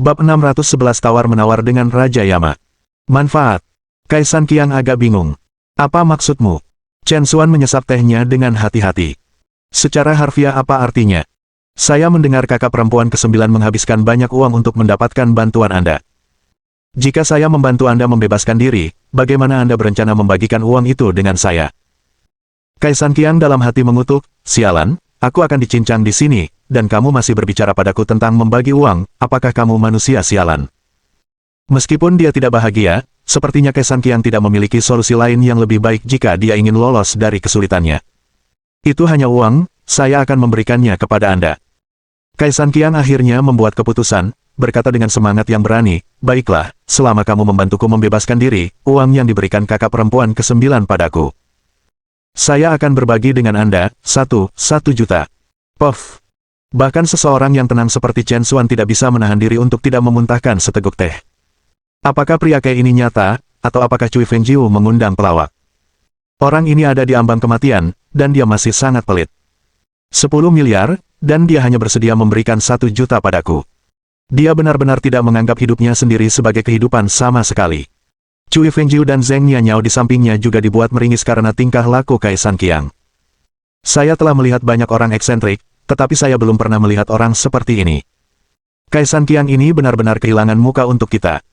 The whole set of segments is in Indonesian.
Bab 611 Tawar-menawar dengan Raja Yama. Manfaat. Kaisan Qiang agak bingung. Apa maksudmu? Chen Xuan menyesap tehnya dengan hati-hati. Secara harfiah apa artinya? Saya mendengar kakak perempuan ke-9 menghabiskan banyak uang untuk mendapatkan bantuan Anda. Jika saya membantu Anda membebaskan diri, bagaimana Anda berencana membagikan uang itu dengan saya? Kaisan Qiang dalam hati mengutuk, sialan, aku akan dicincang di sini, dan kamu masih berbicara padaku tentang membagi uang, apakah kamu manusia sialan? Meskipun dia tidak bahagia, sepertinya Kaisan Qiang tidak memiliki solusi lain yang lebih baik jika dia ingin lolos dari kesulitannya. Itu hanya uang, saya akan memberikannya kepada Anda. Kaisan Qiang akhirnya membuat keputusan, berkata dengan semangat yang berani, baiklah, selama kamu membantuku membebaskan diri, uang yang diberikan kakak perempuan ke-9 padaku. Saya akan berbagi dengan Anda, 1 juta. Puff. Bahkan seseorang yang tenang seperti Chen Xuan tidak bisa menahan diri untuk tidak memuntahkan seteguk teh. Apakah pria kayak ini nyata, atau apakah Cui Fengjiu mengundang pelawak? Orang ini ada di ambang kematian, dan dia masih sangat pelit. 10 miliar, dan dia hanya bersedia memberikan 1 juta padaku. Dia benar-benar tidak menganggap hidupnya sendiri sebagai kehidupan sama sekali. Cui Fengjiu dan Zheng Nianyao di sampingnya juga dibuat meringis karena tingkah laku Kaisan Qiang. Saya telah melihat banyak orang eksentrik, tetapi saya belum pernah melihat orang seperti ini. Kaisan Qiang ini benar-benar kehilangan muka untuk kita.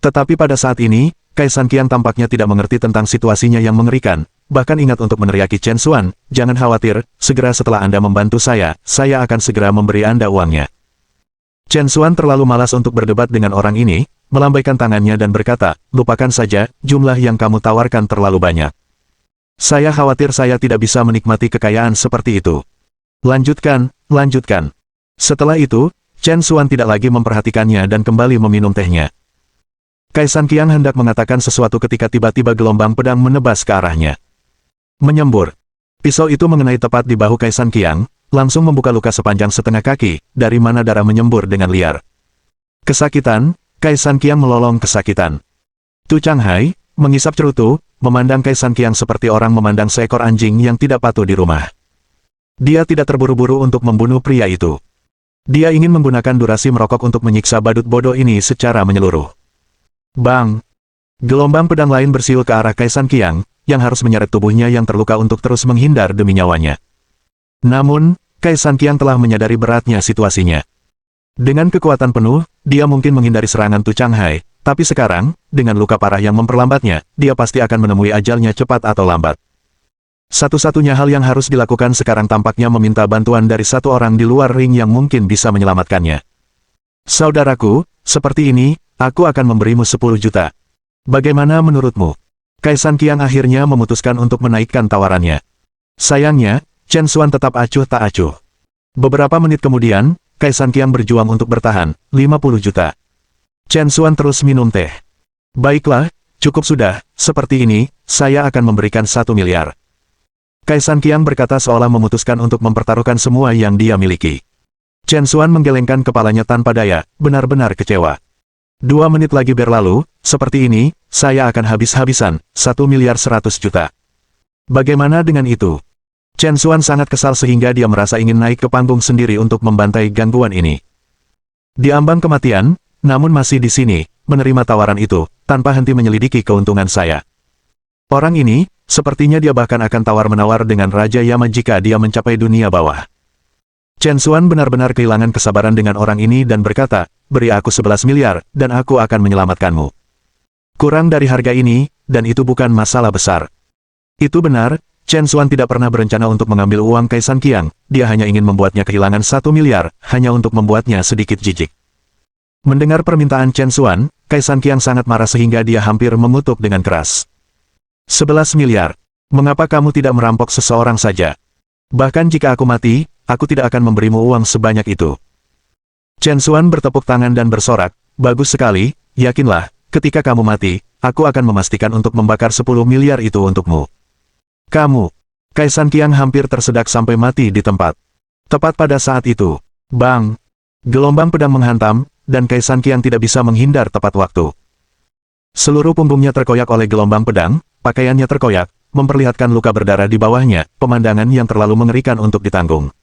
Tetapi pada saat ini, Kaisan Qiang tampaknya tidak mengerti tentang situasinya yang mengerikan, bahkan ingat untuk meneriaki Chen Xuan, jangan khawatir, segera setelah Anda membantu saya akan segera memberi Anda uangnya. Chen Xuan terlalu malas untuk berdebat dengan orang ini, melambaikan tangannya dan berkata, lupakan saja, jumlah yang kamu tawarkan terlalu banyak. Saya khawatir saya tidak bisa menikmati kekayaan seperti itu. Lanjutkan, lanjutkan. Setelah itu, Chen Xuan tidak lagi memperhatikannya dan kembali meminum tehnya. Kaisan Qiang hendak mengatakan sesuatu ketika tiba-tiba gelombang pedang menebas ke arahnya. Menyembur. Pisau itu mengenai tepat di bahu Kaisan Qiang, langsung membuka luka sepanjang setengah kaki, dari mana darah menyembur dengan liar. Kesakitan, Kaisan Qiang melolong kesakitan. Tu Changhai, mengisap cerutu, memandang Kaisan Qiang seperti orang memandang seekor anjing yang tidak patuh di rumah. Dia tidak terburu-buru untuk membunuh pria itu. Dia ingin menggunakan durasi merokok untuk menyiksa badut bodoh ini secara menyeluruh. Bang! Gelombang pedang lain bersiul ke arah Kaisan Qiang, yang harus menyeret tubuhnya yang terluka untuk terus menghindar demi nyawanya. Namun, Kaisan Qiang telah menyadari beratnya situasinya. Dengan kekuatan penuh, dia mungkin menghindari serangan Tu Changhai, tapi sekarang, dengan luka parah yang memperlambatnya, dia pasti akan menemui ajalnya cepat atau lambat. Satu-satunya hal yang harus dilakukan sekarang tampaknya meminta bantuan dari satu orang di luar ring yang mungkin bisa menyelamatkannya. Saudaraku, seperti ini, aku akan memberimu 10 juta. Bagaimana menurutmu? Kaisan Qiang akhirnya memutuskan untuk menaikkan tawarannya. Sayangnya, Chen Xuan tetap acuh tak acuh. Beberapa menit kemudian, Kaisan Qiang berjuang untuk bertahan, 50 juta. Chen Xuan terus minum teh. Baiklah, cukup sudah, seperti ini, saya akan memberikan 1 miliar. Kaisan Qiang berkata seolah memutuskan untuk mempertaruhkan semua yang dia miliki. Chen Xuan menggelengkan kepalanya tanpa daya, benar-benar kecewa. 2 menit lagi berlalu, seperti ini, saya akan habis-habisan, 1 miliar 100 juta. Bagaimana dengan itu? Chen Xuan sangat kesal sehingga dia merasa ingin naik ke panggung sendiri untuk membantai gangguan ini. Di ambang kematian, namun masih di sini, menerima tawaran itu, tanpa henti menyelidiki keuntungan saya. Orang ini, sepertinya dia bahkan akan tawar-menawar dengan Raja Yama jika dia mencapai dunia bawah. Chen Xuan benar-benar kehilangan kesabaran dengan orang ini dan berkata, beri aku 11 miliar, dan aku akan menyelamatkanmu. Kurang dari harga ini, dan itu bukan masalah besar. Itu benar, Chen Xuan tidak pernah berencana untuk mengambil uang Kaisan Qiang, dia hanya ingin membuatnya kehilangan 1 miliar, hanya untuk membuatnya sedikit jijik. Mendengar permintaan Chen Xuan, Kaisan Qiang sangat marah sehingga dia hampir mengutuk dengan keras. 11 miliar. Mengapa kamu tidak merampok seseorang saja? Bahkan jika aku mati, aku tidak akan memberimu uang sebanyak itu. Chen Xuan bertepuk tangan dan bersorak, bagus sekali, yakinlah, ketika kamu mati, aku akan memastikan untuk membakar 10 miliar itu untukmu. Kamu. Kaisan Qiang hampir tersedak sampai mati di tempat. Tepat pada saat itu, bang! Gelombang pedang menghantam, dan Kaisan Qiang tidak bisa menghindar tepat waktu. Seluruh punggungnya terkoyak oleh gelombang pedang, pakaiannya terkoyak, memperlihatkan luka berdarah di bawahnya, pemandangan yang terlalu mengerikan untuk ditanggung.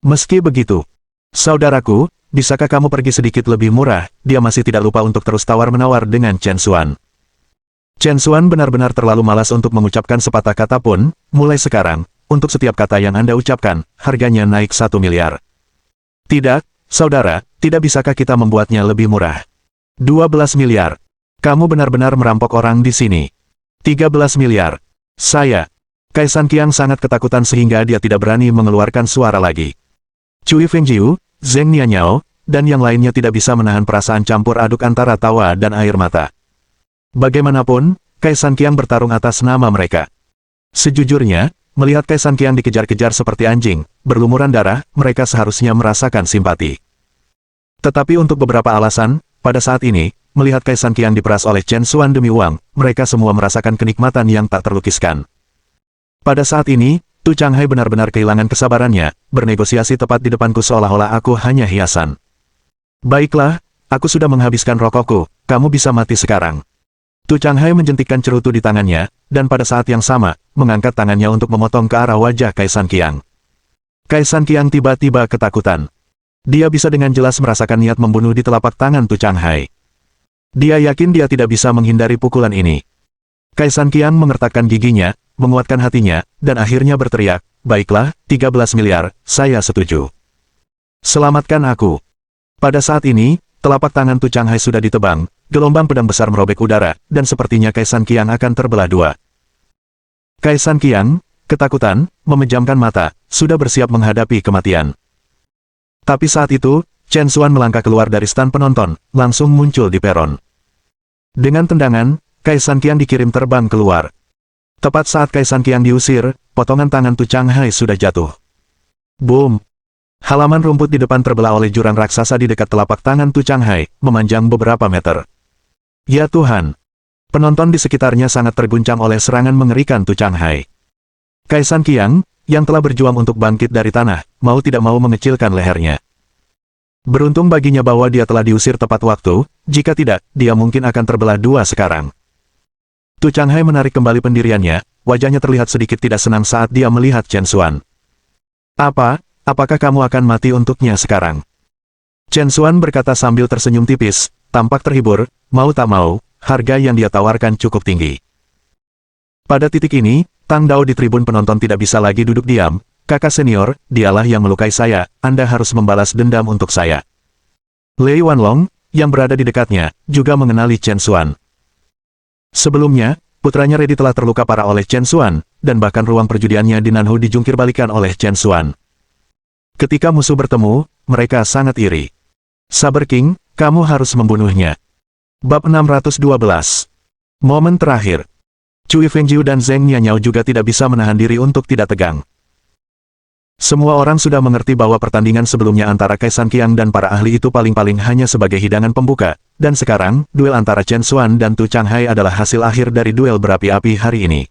Meski begitu, saudaraku, bisakah kamu pergi sedikit lebih murah? Dia masih tidak lupa untuk terus tawar-menawar dengan Chen Xuan. Chen Xuan benar-benar terlalu malas untuk mengucapkan sepatah kata pun, mulai sekarang, untuk setiap kata yang Anda ucapkan, harganya naik 1 miliar. Tidak, saudara, tidak bisakah kita membuatnya lebih murah? 12 miliar. Kamu benar-benar merampok orang di sini. 13 miliar. Saya. Kaisan Qiang sangat ketakutan sehingga dia tidak berani mengeluarkan suara lagi. Cui Fengjiu, Zheng Nianyao, dan yang lainnya tidak bisa menahan perasaan campur aduk antara tawa dan air mata. Bagaimanapun, Kaisan Qiang bertarung atas nama mereka. Sejujurnya, melihat Kaisan Qiang dikejar-kejar seperti anjing, berlumuran darah, mereka seharusnya merasakan simpati. Tetapi untuk beberapa alasan, pada saat ini, melihat Kaisan Qiang diperas oleh Chen Xuan demi uang, mereka semua merasakan kenikmatan yang tak terlukiskan. Pada saat ini, Tu Changhai benar-benar kehilangan kesabarannya, bernegosiasi tepat di depanku seolah-olah aku hanya hiasan. Baiklah, aku sudah menghabiskan rokokku, kamu bisa mati sekarang. Tu Changhai menjentikkan cerutu di tangannya, dan pada saat yang sama, mengangkat tangannya untuk memotong ke arah wajah Kaisan Qiang. Kaisan Qiang tiba-tiba ketakutan. Dia bisa dengan jelas merasakan niat membunuh di telapak tangan Tu Changhai. Dia yakin dia tidak bisa menghindari pukulan ini. Kaisan Qiang mengertakkan giginya, menguatkan hatinya, dan akhirnya berteriak, baiklah, 13 miliar, saya setuju. Selamatkan aku. Pada saat ini, telapak tangan Tu Changhai sudah ditebang, gelombang pedang besar merobek udara, dan sepertinya Kaisan Qiang akan terbelah dua. Kaisan Qiang, ketakutan, memejamkan mata, sudah bersiap menghadapi kematian. Tapi saat itu, Chen Xuan melangkah keluar dari stan penonton, langsung muncul di peron. Dengan tendangan, Kaisan Qiang dikirim terbang keluar. Tepat saat Kaisan Qiang diusir, potongan tangan Tu Changhai sudah jatuh. Boom! Halaman rumput di depan terbelah oleh jurang raksasa di dekat telapak tangan Tu Changhai, memanjang beberapa meter. Ya Tuhan! Penonton di sekitarnya sangat terguncang oleh serangan mengerikan Tu Changhai. Kaisan Qiang, yang telah berjuang untuk bangkit dari tanah, mau tidak mau mengecilkan lehernya. Beruntung baginya bahwa dia telah diusir tepat waktu, jika tidak, dia mungkin akan terbelah dua sekarang. Tu Changhai menarik kembali pendiriannya, wajahnya terlihat sedikit tidak senang saat dia melihat Chen Xuan. Apakah kamu akan mati untuknya sekarang? Chen Xuan berkata sambil tersenyum tipis, tampak terhibur, mau tak mau, harga yang dia tawarkan cukup tinggi. Pada titik ini, Tang Dao di tribun penonton tidak bisa lagi duduk diam, kakak senior, dialah yang melukai saya, Anda harus membalas dendam untuk saya. Lei Wanlong, yang berada di dekatnya, juga mengenali Chen Xuan. Sebelumnya, putranya Reddy telah terluka parah oleh Chen Xuan, dan bahkan ruang perjudiannya di Nanhu dijungkir balikan oleh Chen Xuan. Ketika musuh bertemu, mereka sangat iri. Saber King, kamu harus membunuhnya. Bab 612. Momen terakhir. Cui Fengjiu dan Zheng Nianyao juga tidak bisa menahan diri untuk tidak tegang. Semua orang sudah mengerti bahwa pertandingan sebelumnya antara Kaisan Qiang dan para ahli itu paling-paling hanya sebagai hidangan pembuka, dan sekarang, duel antara Chen Xuan dan Tu Changhai adalah hasil akhir dari duel berapi-api hari ini.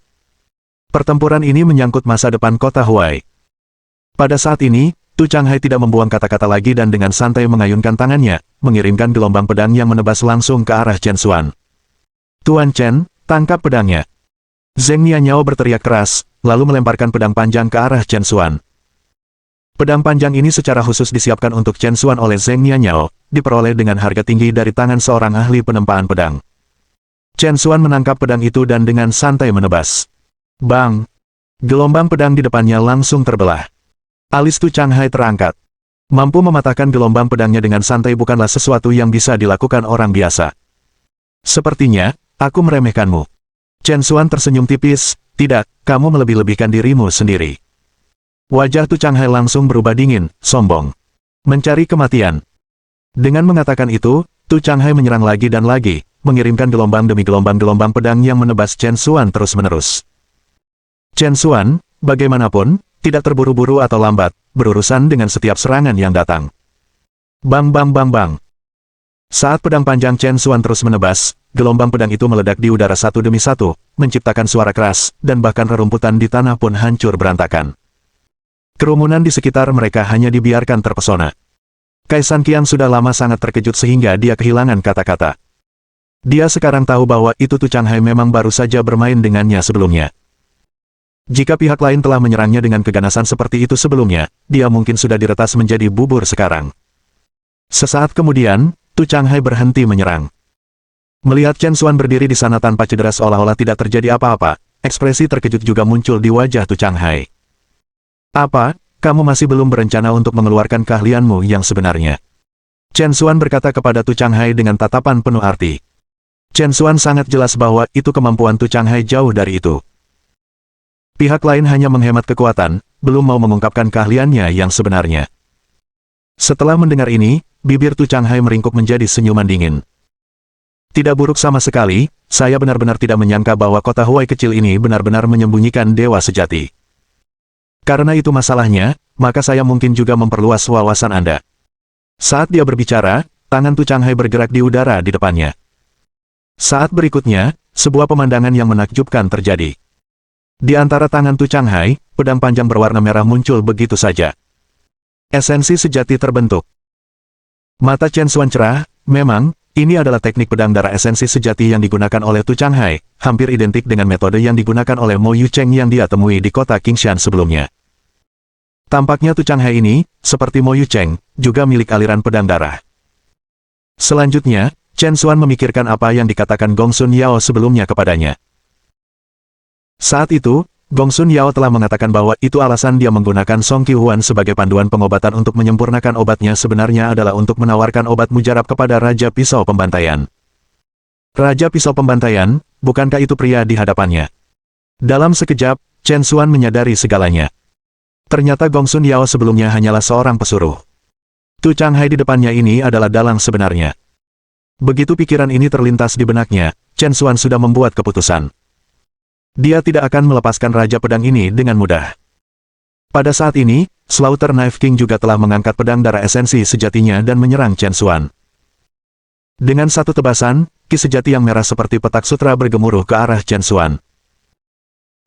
Pertempuran ini menyangkut masa depan kota Huai. Pada saat ini, Tu Changhai tidak membuang kata-kata lagi dan dengan santai mengayunkan tangannya, mengirimkan gelombang pedang yang menebas langsung ke arah Chen Xuan. Tuan Chen, tangkap pedangnya. Zheng Nianyao berteriak keras, lalu melemparkan pedang panjang ke arah Chen Xuan. Pedang panjang ini secara khusus disiapkan untuk Chen Xuan oleh Zheng Nianyao, diperoleh dengan harga tinggi dari tangan seorang ahli penempaan pedang. Chen Xuan menangkap pedang itu dan dengan santai menebas. Bang! Gelombang pedang di depannya langsung terbelah. Alis Tu Changhai terangkat. Mampu mematahkan gelombang pedangnya dengan santai bukanlah sesuatu yang bisa dilakukan orang biasa. Sepertinya, aku meremehkanmu. Chen Xuan tersenyum tipis, tidak, kamu melebih-lebihkan dirimu sendiri. Wajah Tu Changhai langsung berubah dingin, sombong. Mencari kematian. Dengan mengatakan itu, Tu Changhai menyerang lagi dan lagi, mengirimkan gelombang demi gelombang pedang yang menebas Chen Xuan terus-menerus. Chen Xuan, bagaimanapun, tidak terburu-buru atau lambat, berurusan dengan setiap serangan yang datang. Bang bang bang bang. Saat pedang panjang Chen Xuan terus menebas, gelombang pedang itu meledak di udara satu demi satu, menciptakan suara keras, dan bahkan rerumputan di tanah pun hancur berantakan. Kerumunan di sekitar mereka hanya dibiarkan terpesona. Kaisan Qiang sudah lama sangat terkejut sehingga dia kehilangan kata-kata. Dia sekarang tahu bahwa itu Tu Changhai memang baru saja bermain dengannya sebelumnya. Jika pihak lain telah menyerangnya dengan keganasan seperti itu sebelumnya, dia mungkin sudah diretas menjadi bubur sekarang. Sesaat kemudian, Tu Changhai berhenti menyerang. Melihat Chen Xuan berdiri di sana tanpa cedera seolah-olah tidak terjadi apa-apa, ekspresi terkejut juga muncul di wajah Tu Changhai. Apa, kamu masih belum berencana untuk mengeluarkan keahlianmu yang sebenarnya? Chen Xuan berkata kepada Tu Changhai dengan tatapan penuh arti. Chen Xuan sangat jelas bahwa itu kemampuan Tu Changhai jauh dari itu. Pihak lain hanya menghemat kekuatan, belum mau mengungkapkan keahliannya yang sebenarnya. Setelah mendengar ini, bibir Tu Changhai meringkuk menjadi senyuman dingin. Tidak buruk sama sekali, saya benar-benar tidak menyangka bahwa kota Huai kecil ini benar-benar menyembunyikan dewa sejati. Karena itu masalahnya, maka saya mungkin juga memperluas wawasan Anda. Saat dia berbicara, tangan Tu Changhai bergerak di udara di depannya. Saat berikutnya, sebuah pemandangan yang menakjubkan terjadi. Di antara tangan Tu Changhai, pedang panjang berwarna merah muncul begitu saja. Esensi sejati terbentuk. Mata Chen Xuan cerah, memang, ini adalah teknik pedang darah esensi sejati yang digunakan oleh Tu Changhai, hampir identik dengan metode yang digunakan oleh Mo Yucheng yang dia temui di kota Qingshan sebelumnya. Tampaknya Tu Changhai ini, seperti Mo Yucheng, juga milik aliran pedang darah. Selanjutnya, Chen Xuan memikirkan apa yang dikatakan Gong Sun Yao sebelumnya kepadanya. Saat itu, Gong Sun Yao telah mengatakan bahwa itu alasan dia menggunakan Song Qi Huan sebagai panduan pengobatan untuk menyempurnakan obatnya sebenarnya adalah untuk menawarkan obat mujarab kepada Raja Pisau Pembantaian. Raja Pisau Pembantaian, bukankah itu pria di hadapannya? Dalam sekejap, Chen Xuan menyadari segalanya. Ternyata Gong Sun Yao sebelumnya hanyalah seorang pesuruh. Tu Changhai di depannya ini adalah dalang sebenarnya. Begitu pikiran ini terlintas di benaknya, Chen Xuan sudah membuat keputusan. Dia tidak akan melepaskan Raja Pedang ini dengan mudah. Pada saat ini, Slaughter Knife King juga telah mengangkat pedang darah esensi sejatinya dan menyerang Chen Xuan. Dengan satu tebasan, ki sejati yang merah seperti petak sutra bergemuruh ke arah Chen Xuan.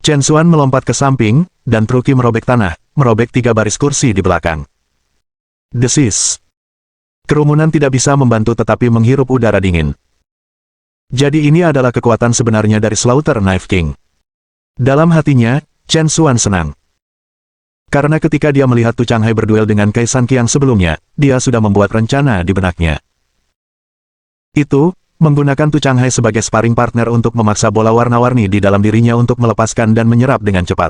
Chen Xuan melompat ke samping, dan Truki merobek tanah, merobek 3 baris kursi di belakang. Desis. Kerumunan tidak bisa membantu tetapi menghirup udara dingin. Jadi ini adalah kekuatan sebenarnya dari Slaughter Knife King. Dalam hatinya, Chen Xuan senang. Karena ketika dia melihat Tu Changhai berduel dengan Kaisan Qiang sebelumnya, dia sudah membuat rencana di benaknya. Itu, menggunakan Tu Changhai sebagai sparring partner untuk memaksa bola warna-warni di dalam dirinya untuk melepaskan dan menyerap dengan cepat.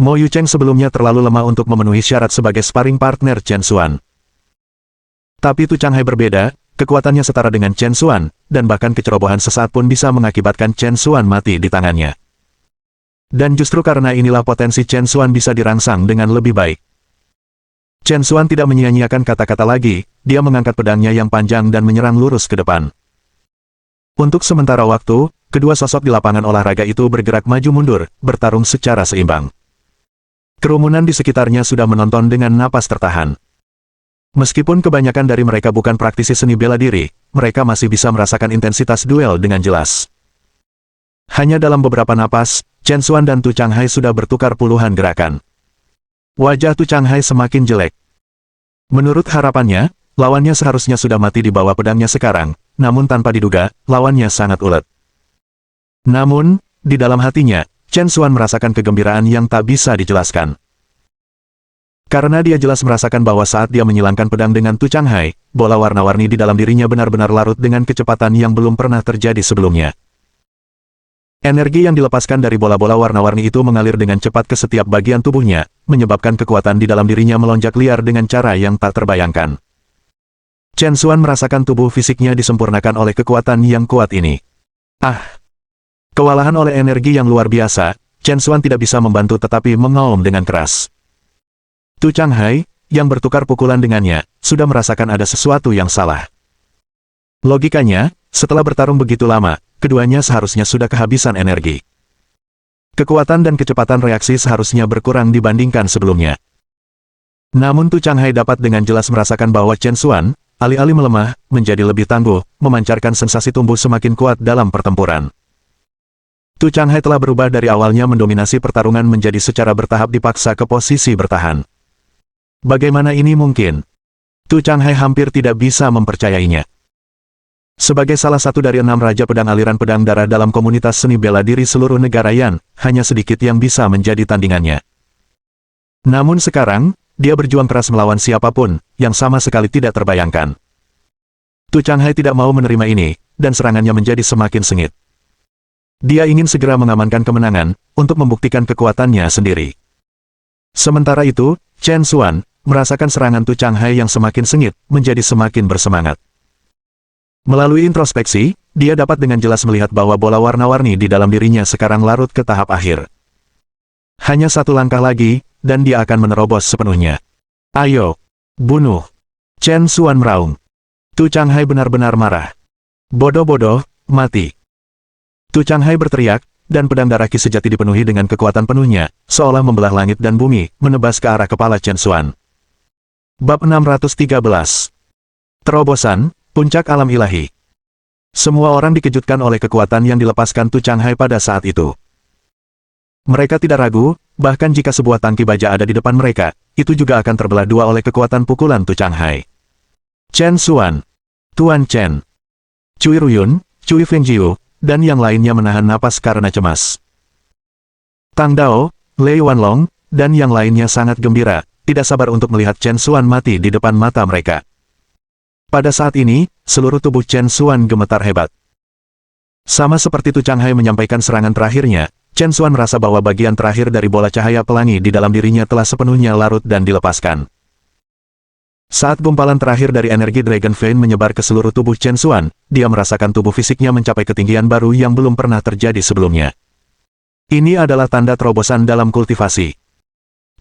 Mo Yucheng sebelumnya terlalu lemah untuk memenuhi syarat sebagai sparring partner Chen Xuan. Tapi Tu Changhai berbeda, kekuatannya setara dengan Chen Xuan, dan bahkan kecerobohan sesaat pun bisa mengakibatkan Chen Xuan mati di tangannya. Dan justru karena inilah potensi Chen Xuan bisa dirangsang dengan lebih baik. Chen Xuan tidak menyia-nyiakan kata-kata lagi, dia mengangkat pedangnya yang panjang dan menyerang lurus ke depan. Untuk sementara waktu, kedua sosok di lapangan olahraga itu bergerak maju mundur, bertarung secara seimbang. Kerumunan di sekitarnya sudah menonton dengan napas tertahan. Meskipun kebanyakan dari mereka bukan praktisi seni bela diri, mereka masih bisa merasakan intensitas duel dengan jelas. Hanya dalam beberapa napas, Chen Xuan dan Tu Changhai sudah bertukar puluhan gerakan. Wajah Tu Changhai semakin jelek. Menurut harapannya, lawannya seharusnya sudah mati di bawah pedangnya sekarang, namun tanpa diduga, lawannya sangat ulet. Namun, di dalam hatinya, Chen Xuan merasakan kegembiraan yang tak bisa dijelaskan. Karena dia jelas merasakan bahwa saat dia menyilangkan pedang dengan Tu Changhai, bola warna-warni di dalam dirinya benar-benar larut dengan kecepatan yang belum pernah terjadi sebelumnya. Energi yang dilepaskan dari bola-bola warna-warni itu mengalir dengan cepat ke setiap bagian tubuhnya, menyebabkan kekuatan di dalam dirinya melonjak liar dengan cara yang tak terbayangkan. Chen Xuan merasakan tubuh fisiknya disempurnakan oleh kekuatan yang kuat ini. Kewalahan oleh energi yang luar biasa, Chen Xuan tidak bisa membantu tetapi mengaum dengan keras. Tu Changhai, yang bertukar pukulan dengannya, sudah merasakan ada sesuatu yang salah. Logikanya, setelah bertarung begitu lama, keduanya seharusnya sudah kehabisan energi. Kekuatan dan kecepatan reaksi seharusnya berkurang dibandingkan sebelumnya. Namun Tu Changhai dapat dengan jelas merasakan bahwa Chen Xuan, alih-alih melemah, menjadi lebih tangguh, memancarkan sensasi tumbuh semakin kuat dalam pertempuran. Tu Changhai telah berubah dari awalnya mendominasi pertarungan menjadi secara bertahap dipaksa ke posisi bertahan. Bagaimana ini mungkin? Tu Changhai hampir tidak bisa mempercayainya. Sebagai salah satu dari 6 raja pedang aliran pedang darah dalam komunitas seni bela diri seluruh negara Yan, hanya sedikit yang bisa menjadi tandingannya. Namun sekarang, dia berjuang keras melawan siapapun, yang sama sekali tidak terbayangkan. Tu Changhai tidak mau menerima ini, dan serangannya menjadi semakin sengit. Dia ingin segera mengamankan kemenangan, untuk membuktikan kekuatannya sendiri. Sementara itu, Chen Xuan, merasakan serangan Tu Changhai yang semakin sengit, menjadi semakin bersemangat. Melalui introspeksi, dia dapat dengan jelas melihat bahwa bola warna-warni di dalam dirinya sekarang larut ke tahap akhir. Hanya satu langkah lagi, dan dia akan menerobos sepenuhnya. Ayo, bunuh! Chen Xuan meraung. Tu Changhai benar-benar marah. Bodoh-bodoh, mati! Tu Changhai berteriak, dan pedang darah Qi sejati dipenuhi dengan kekuatan penuhnya, seolah membelah langit dan bumi, menebas ke arah kepala Chen Xuan. Bab 613. Terobosan, Puncak Alam Ilahi. Semua orang dikejutkan oleh kekuatan yang dilepaskan Tu Changhai pada saat itu. Mereka tidak ragu, bahkan jika sebuah tangki baja ada di depan mereka, itu juga akan terbelah dua oleh kekuatan pukulan Tu Changhai. Chen Xuan, Tuan Chen, Cui Ruyun, Cui Fengjiu, dan yang lainnya menahan napas karena cemas. Tang Dao, Lei Wanlong, dan yang lainnya sangat gembira, tidak sabar untuk melihat Chen Xuan mati di depan mata mereka. Pada saat ini, seluruh tubuh Chen Xuan gemetar hebat. Sama seperti Tu Changhai menyampaikan serangan terakhirnya, Chen Xuan merasa bahwa bagian terakhir dari bola cahaya pelangi di dalam dirinya telah sepenuhnya larut dan dilepaskan. Saat gumpalan terakhir dari energi Dragon Flame menyebar ke seluruh tubuh Chen Xuan, dia merasakan tubuh fisiknya mencapai ketinggian baru yang belum pernah terjadi sebelumnya. Ini adalah tanda terobosan dalam kultivasi.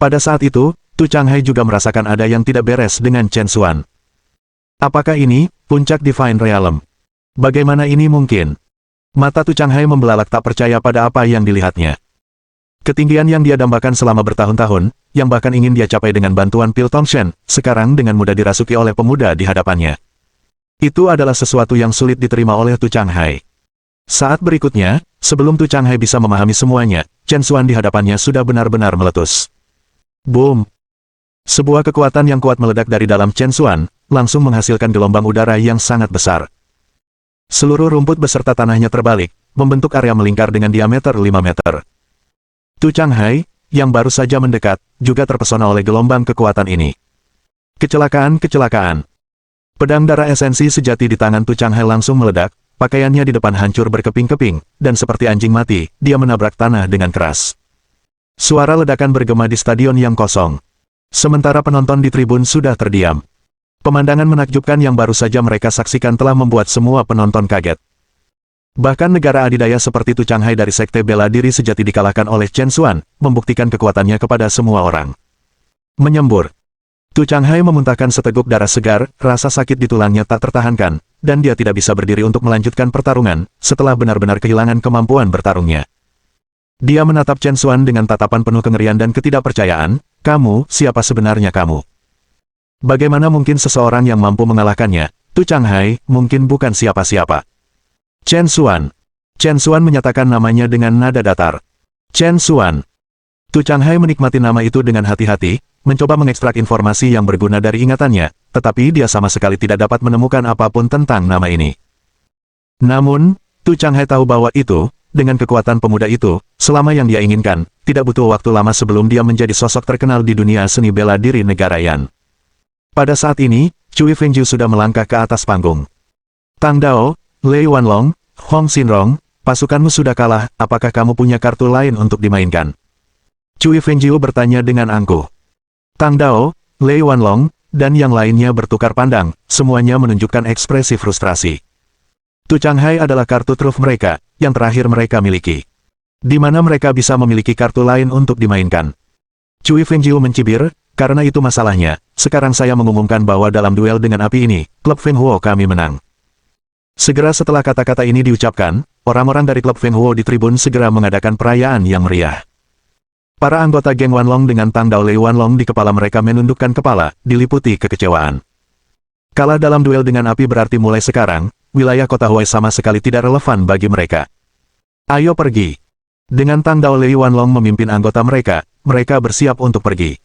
Pada saat itu, Tu Changhai juga merasakan ada yang tidak beres dengan Chen Xuan. Apakah ini puncak Divine Realm? Bagaimana ini mungkin? Mata Tu Changhai membelalak tak percaya pada apa yang dilihatnya. Ketinggian yang dia dambakan selama bertahun-tahun, yang bahkan ingin dia capai dengan bantuan Pil Tongshen, sekarang dengan mudah dirasuki oleh pemuda di hadapannya. Itu adalah sesuatu yang sulit diterima oleh Tu Changhai. Saat berikutnya, sebelum Tu Changhai bisa memahami semuanya, Chen Xuan di hadapannya sudah benar-benar meletus. Boom! Sebuah kekuatan yang kuat meledak dari dalam Chen Xuan, langsung menghasilkan gelombang udara yang sangat besar. Seluruh rumput beserta tanahnya terbalik, membentuk area melingkar dengan diameter 5 meter. Tu Changhai, yang baru saja mendekat, juga terpesona oleh gelombang kekuatan ini. Kecelakaan. Pedang darah esensi sejati di tangan Tu Changhai langsung meledak, pakaiannya di depan hancur berkeping-keping, dan seperti anjing mati, dia menabrak tanah dengan keras. Suara ledakan bergema di stadion yang kosong. Sementara penonton di tribun sudah terdiam. Pemandangan menakjubkan yang baru saja mereka saksikan telah membuat semua penonton kaget. Bahkan negara adidaya seperti Tu Changhai dari Sekte Bela Diri Sejati dikalahkan oleh Chen Xuan, membuktikan kekuatannya kepada semua orang. Menyembur. Tu Changhai memuntahkan seteguk darah segar, rasa sakit di tulangnya tak tertahankan, dan dia tidak bisa berdiri untuk melanjutkan pertarungan, setelah benar-benar kehilangan kemampuan bertarungnya. Dia menatap Chen Xuan dengan tatapan penuh kengerian dan ketidakpercayaan, "Kamu, siapa sebenarnya kamu? Bagaimana mungkin seseorang yang mampu mengalahkannya? Tu Changhai, mungkin bukan siapa-siapa." Chen Xuan. Chen Xuan menyatakan namanya dengan nada datar. Chen Xuan. Tu Changhai menikmati nama itu dengan hati-hati, mencoba mengekstrak informasi yang berguna dari ingatannya, tetapi dia sama sekali tidak dapat menemukan apapun tentang nama ini. Namun, Tu Changhai tahu bahwa itu, dengan kekuatan pemuda itu, selama yang dia inginkan, tidak butuh waktu lama sebelum dia menjadi sosok terkenal di dunia seni bela diri negara Yan. Pada saat ini, Cui Fengjiu sudah melangkah ke atas panggung. Tang Dao, Lei Wanlong, Hong Xinrong, pasukanmu sudah kalah, apakah kamu punya kartu lain untuk dimainkan? Cui Fengjiu bertanya dengan angkuh. Tang Dao, Lei Wanlong, dan yang lainnya bertukar pandang, semuanya menunjukkan ekspresi frustrasi. Tu Changhai adalah kartu truf mereka, yang terakhir mereka miliki. Di mana mereka bisa memiliki kartu lain untuk dimainkan? Cui Fengjiu mencibir, karena itu masalahnya, sekarang saya mengumumkan bahwa dalam duel dengan api ini, klub Feng Huo kami menang. Segera setelah kata-kata ini diucapkan, orang-orang dari klub Feng Huo di tribun segera mengadakan perayaan yang meriah. Para anggota geng Wanlong dengan Tang Dao Lei Wanlong di kepala mereka menundukkan kepala, diliputi kekecewaan. Kalah dalam duel dengan api berarti mulai sekarang, wilayah kota Huai sama sekali tidak relevan bagi mereka. Ayo pergi. Dengan Tang Dao Lei Wanlong memimpin anggota mereka, mereka bersiap untuk pergi.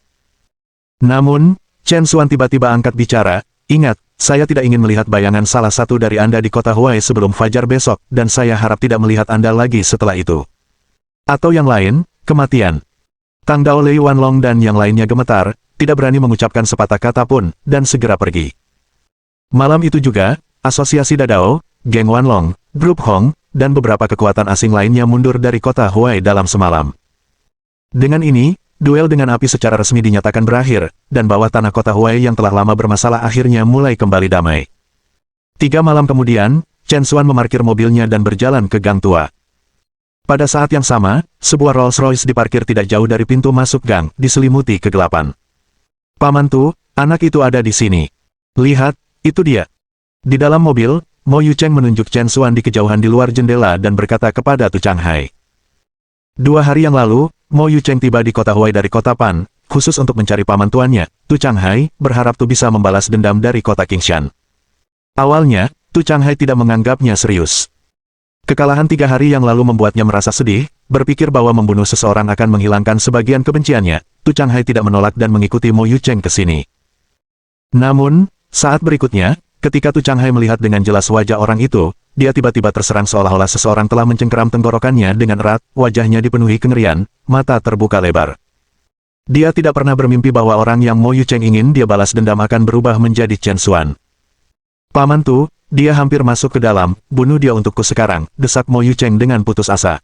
Namun, Chen Xuan tiba-tiba angkat bicara, "Ingat, saya tidak ingin melihat bayangan salah satu dari Anda di kota Huai sebelum fajar besok, dan saya harap tidak melihat Anda lagi setelah itu. Atau yang lain, kematian." Tang Dao Lei Wanlong dan yang lainnya gemetar, tidak berani mengucapkan sepatah kata pun, dan segera pergi. Malam itu juga, Asosiasi Dadao, Geng Wanlong, Grup Hong, dan beberapa kekuatan asing lainnya mundur dari kota Huai dalam semalam. Dengan ini, duel dengan api secara resmi dinyatakan berakhir, dan bawah tanah kota Huai yang telah lama bermasalah akhirnya mulai kembali damai. 3 malam kemudian, Chen Xuan memarkir mobilnya dan berjalan ke gang tua. Pada saat yang sama, sebuah Rolls-Royce diparkir tidak jauh dari pintu masuk gang, diselimuti kegelapan. Paman Tu, anak itu ada di sini. Lihat, itu dia. Di dalam mobil, Mo Yucheng menunjuk Chen Xuan di kejauhan di luar jendela dan berkata kepada Tu Changhai. 2 hari yang lalu, Mo Yucheng tiba di kota Huai dari kota Pan, khusus untuk mencari paman tuannya, Tu Changhai, berharap Tu bisa membalas dendam dari kota Qingshan. Awalnya, Tu Changhai tidak menganggapnya serius. Kekalahan 3 hari yang lalu membuatnya merasa sedih, berpikir bahwa membunuh seseorang akan menghilangkan sebagian kebenciannya. Tu Changhai tidak menolak dan mengikuti Mo Yucheng ke sini. Namun, saat berikutnya, ketika Tu Changhai melihat dengan jelas wajah orang itu, dia tiba-tiba terserang seolah-olah seseorang telah mencengkeram tenggorokannya dengan erat, wajahnya dipenuhi kengerian, mata terbuka lebar. Dia tidak pernah bermimpi bahwa orang yang Mo Yucheng ingin dia balas dendam akan berubah menjadi Chen Xuan. Paman Tu, dia hampir masuk ke dalam, bunuh dia untukku sekarang, desak Mo Yucheng dengan putus asa.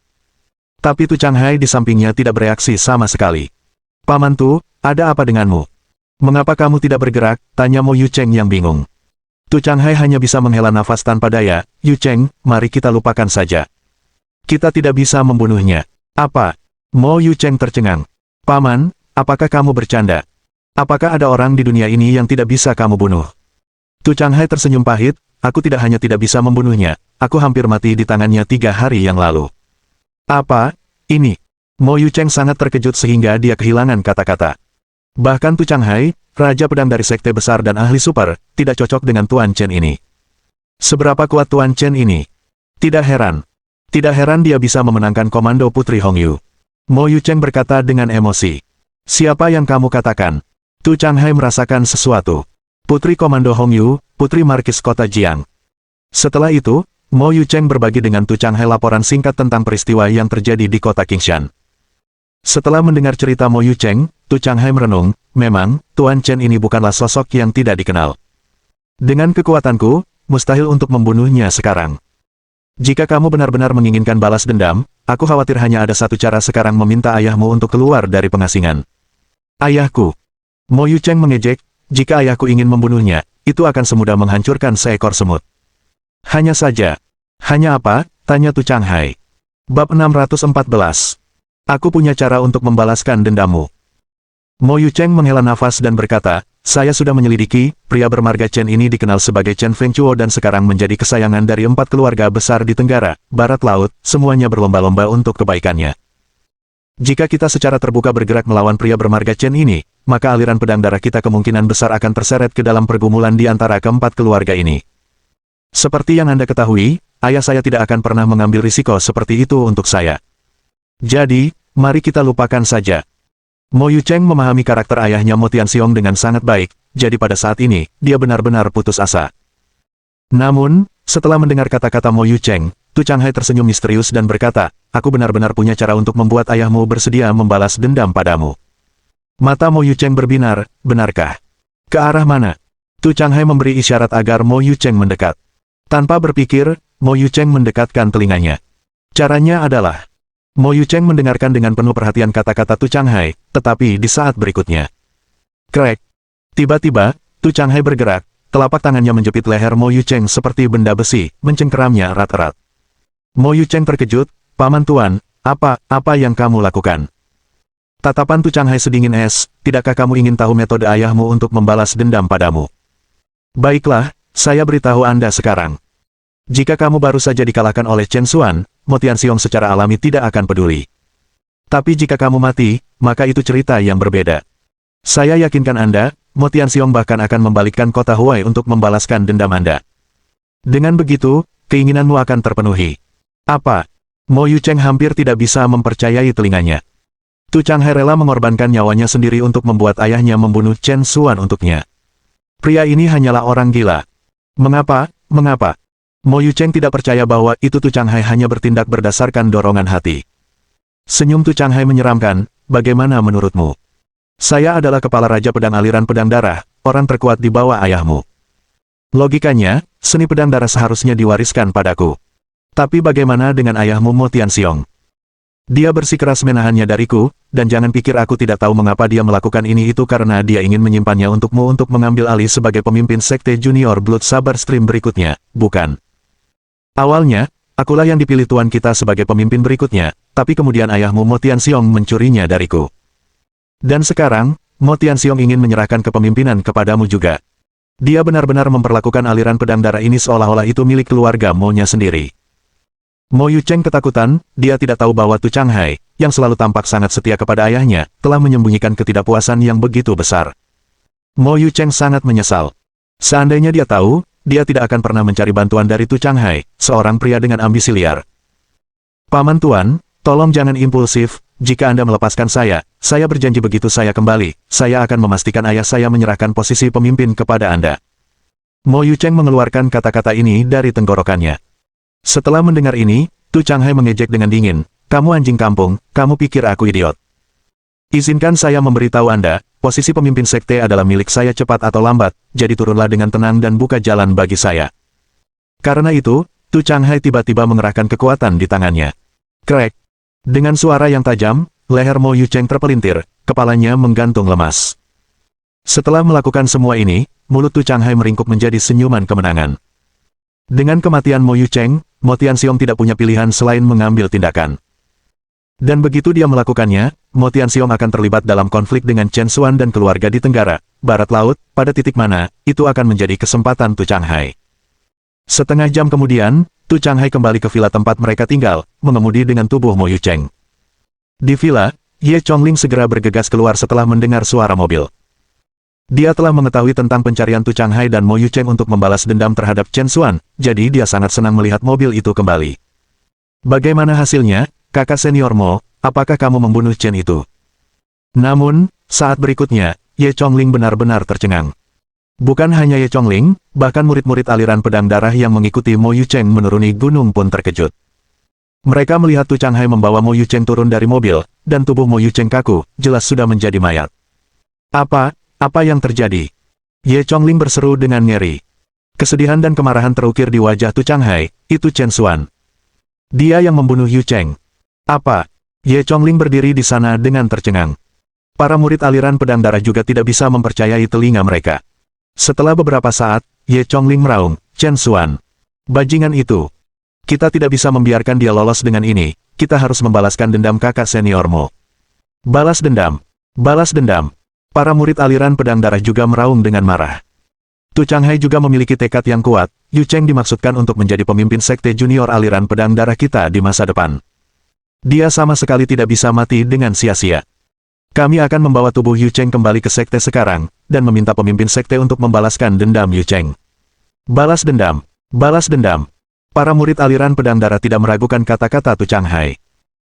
Tapi Tu Changhai di sampingnya tidak bereaksi sama sekali. Paman Tu, ada apa denganmu? Mengapa kamu tidak bergerak? Tanya Mo Yucheng yang bingung. Tu Changhai hanya bisa menghela nafas tanpa daya. Yucheng, mari kita lupakan saja. Kita tidak bisa membunuhnya. Apa? Mo Yucheng tercengang. Paman, apakah kamu bercanda? Apakah ada orang di dunia ini yang tidak bisa kamu bunuh? Tu Changhai tersenyum pahit, aku tidak hanya tidak bisa membunuhnya, aku hampir mati di tangannya 3 hari yang lalu. Apa? Ini? Mo Yucheng sangat terkejut sehingga dia kehilangan kata-kata. Bahkan Tu Changhai, raja pedang dari sekte besar dan ahli super, tidak cocok dengan Tuan Chen ini. Seberapa kuat Tuan Chen ini? Tidak heran. Tidak heran dia bisa memenangkan komando Putri Hongyu. Mo Yucheng berkata dengan emosi. Siapa yang kamu katakan? Tu Changhai merasakan sesuatu. Putri Komando Hongyu, Putri Markis Kota Jiang. Setelah itu, Mo Yucheng berbagi dengan Tu Changhai laporan singkat tentang peristiwa yang terjadi di kota Qingshan. Setelah mendengar cerita Mo Yucheng, Tu Changhai merenung, memang, Tuan Chen ini bukanlah sosok yang tidak dikenal. Dengan kekuatanku, mustahil untuk membunuhnya sekarang. Jika kamu benar-benar menginginkan balas dendam, aku khawatir hanya ada satu cara sekarang meminta ayahmu untuk keluar dari pengasingan. Ayahku. Mo Yucheng mengejek, jika ayahku ingin membunuhnya, itu akan semudah menghancurkan seekor semut. Hanya saja. Hanya apa? Tanya Tu Changhai. Bab 614. Aku punya cara untuk membalaskan dendammu. Mo Yucheng menghela nafas dan berkata, saya sudah menyelidiki, pria bermarga Chen ini dikenal sebagai Chen Fengchuo dan sekarang menjadi kesayangan dari 4 keluarga besar di Tenggara, Barat Laut, semuanya berlomba-lomba untuk kebaikannya. Jika kita secara terbuka bergerak melawan pria bermarga Chen ini, maka aliran pedang darah kita kemungkinan besar akan terseret ke dalam pergumulan di antara keempat keluarga ini. Seperti yang Anda ketahui, ayah saya tidak akan pernah mengambil risiko seperti itu untuk saya. Jadi, mari kita lupakan saja. Mo Yucheng memahami karakter ayahnya Mo Tianxiong dengan sangat baik, jadi pada saat ini, dia benar-benar putus asa. Namun, setelah mendengar kata-kata Mo Yucheng, Tu Changhai tersenyum misterius dan berkata, aku benar-benar punya cara untuk membuat ayahmu bersedia membalas dendam padamu. Mata Mo Yucheng berbinar, benarkah? Ke arah mana? Tu Changhai memberi isyarat agar Mo Yucheng mendekat. Tanpa berpikir, Mo Yucheng mendekatkan telinganya. Caranya adalah, Mo Yucheng mendengarkan dengan penuh perhatian kata-kata Tu Changhai, tetapi di saat berikutnya. Krek. Tiba-tiba, Tu Changhai bergerak, telapak tangannya menjepit leher Mo Yucheng seperti benda besi, mencengkeramnya erat-erat. Mo Yucheng terkejut, Paman Tuan, apa yang kamu lakukan? Tatapan Tu Changhai sedingin es, tidakkah kamu ingin tahu metode ayahmu untuk membalas dendam padamu? Baiklah, saya beritahu Anda sekarang. Jika kamu baru saja dikalahkan oleh Chen Xuan, Mo Tianxiong secara alami tidak akan peduli. Tapi jika kamu mati, maka itu cerita yang berbeda. Saya yakinkan Anda, Mo Tianxiong bahkan akan membalikkan kota Huai untuk membalaskan dendam Anda. Dengan begitu, keinginanmu akan terpenuhi. Apa? Mo Yucheng hampir tidak bisa mempercayai telinganya. Tu Changhai rela mengorbankan nyawanya sendiri untuk membuat ayahnya membunuh Chen Xuan untuknya. Pria ini hanyalah orang gila. Mengapa? Mo Yucheng tidak percaya bahwa itu Tu Changhai hanya bertindak berdasarkan dorongan hati. Senyum Tu Changhai menyeramkan, bagaimana menurutmu? Saya adalah kepala Raja Pedang Aliran Pedang Darah, orang terkuat di bawah ayahmu. Logikanya, seni pedang darah seharusnya diwariskan padaku. Tapi bagaimana dengan ayahmu Mo Tianxiong? Dia bersikeras menahannya dariku, dan jangan pikir aku tidak tahu mengapa dia melakukan ini itu karena dia ingin menyimpannya untukmu untuk mengambil alih sebagai pemimpin Sekte Junior Blood Saber Stream berikutnya, bukan? Awalnya, akulah yang dipilih tuan kita sebagai pemimpin berikutnya, tapi kemudian ayahmu Mo Tianxiong mencurinya dariku. Dan sekarang, Mo Tianxiong ingin menyerahkan kepemimpinan kepadamu juga. Dia benar-benar memperlakukan aliran pedang darah ini seolah-olah itu milik keluarga Mo-nya sendiri. Mo Yucheng ketakutan, dia tidak tahu bahwa Tu Changhai, yang selalu tampak sangat setia kepada ayahnya, telah menyembunyikan ketidakpuasan yang begitu besar. Mo Yucheng sangat menyesal. Seandainya dia tahu, dia tidak akan pernah mencari bantuan dari Tu Changhai, seorang pria dengan ambisi liar. Paman Tuan, tolong jangan impulsif, jika Anda melepaskan saya berjanji begitu saya kembali, saya akan memastikan ayah saya menyerahkan posisi pemimpin kepada Anda. Mo Yucheng mengeluarkan kata-kata ini dari tenggorokannya. Setelah mendengar ini, Tu Changhai mengejek dengan dingin, "Kamu anjing kampung, kamu pikir aku idiot? Izinkan saya memberitahu Anda, posisi pemimpin sekte adalah milik saya cepat atau lambat, jadi turunlah dengan tenang dan buka jalan bagi saya." Karena itu, Tu Changhai tiba-tiba mengerahkan kekuatan di tangannya. Krek! Dengan suara yang tajam, leher Mo Yucheng terpelintir, kepalanya menggantung lemas. Setelah melakukan semua ini, mulut Tu Changhai meringkuk menjadi senyuman kemenangan. Dengan kematian Mo Yucheng, Mo Tianxiong tidak punya pilihan selain mengambil tindakan. Dan begitu dia melakukannya, Mo Tianxiong akan terlibat dalam konflik dengan Chen Xuan dan keluarga di Tenggara, Barat Laut, pada titik mana, itu akan menjadi kesempatan Tu Changhai. Setengah jam kemudian, Tu Changhai kembali ke villa tempat mereka tinggal, mengemudi dengan tubuh Mo Yucheng. Di villa, Ye Chongling segera bergegas keluar setelah mendengar suara mobil. Dia telah mengetahui tentang pencarian Tu Changhai dan Mo Yucheng untuk membalas dendam terhadap Chen Xuan, jadi dia sangat senang melihat mobil itu kembali. Bagaimana hasilnya, kakak senior Mo, apakah kamu membunuh Chen itu? Namun, saat berikutnya, Ye Chongling benar-benar tercengang. Bukan hanya Ye Chongling, bahkan murid-murid aliran pedang darah yang mengikuti Mo Yucheng menuruni gunung pun terkejut. Mereka melihat Tu Changhai membawa Mo Yucheng turun dari mobil, dan tubuh Mo Yucheng kaku, jelas sudah menjadi mayat. Apa yang terjadi? Ye Chongling berseru dengan ngeri. Kesedihan dan kemarahan terukir di wajah Tu Changhai, itu Chen Xuan. Dia yang membunuh Yucheng. Apa? Ye Chongling berdiri di sana dengan tercengang. Para murid aliran pedang darah juga tidak bisa mempercayai telinga mereka. Setelah beberapa saat, Ye Chongling meraung, "Chen Xuan. Bajingan itu. Kita tidak bisa membiarkan dia lolos dengan ini, kita harus membalaskan dendam kakak senior Mo." Balas dendam. Balas dendam. Para murid aliran pedang darah juga meraung dengan marah. Tu Changhai juga memiliki tekad yang kuat, Yucheng dimaksudkan untuk menjadi pemimpin sekte junior aliran pedang darah kita di masa depan. Dia sama sekali tidak bisa mati dengan sia-sia. Kami akan membawa tubuh Yucheng kembali ke sekte sekarang, dan meminta pemimpin sekte untuk membalaskan dendam Yucheng. Balas dendam. Balas dendam. Para murid aliran pedang darah tidak meragukan kata-kata Tu Changhai.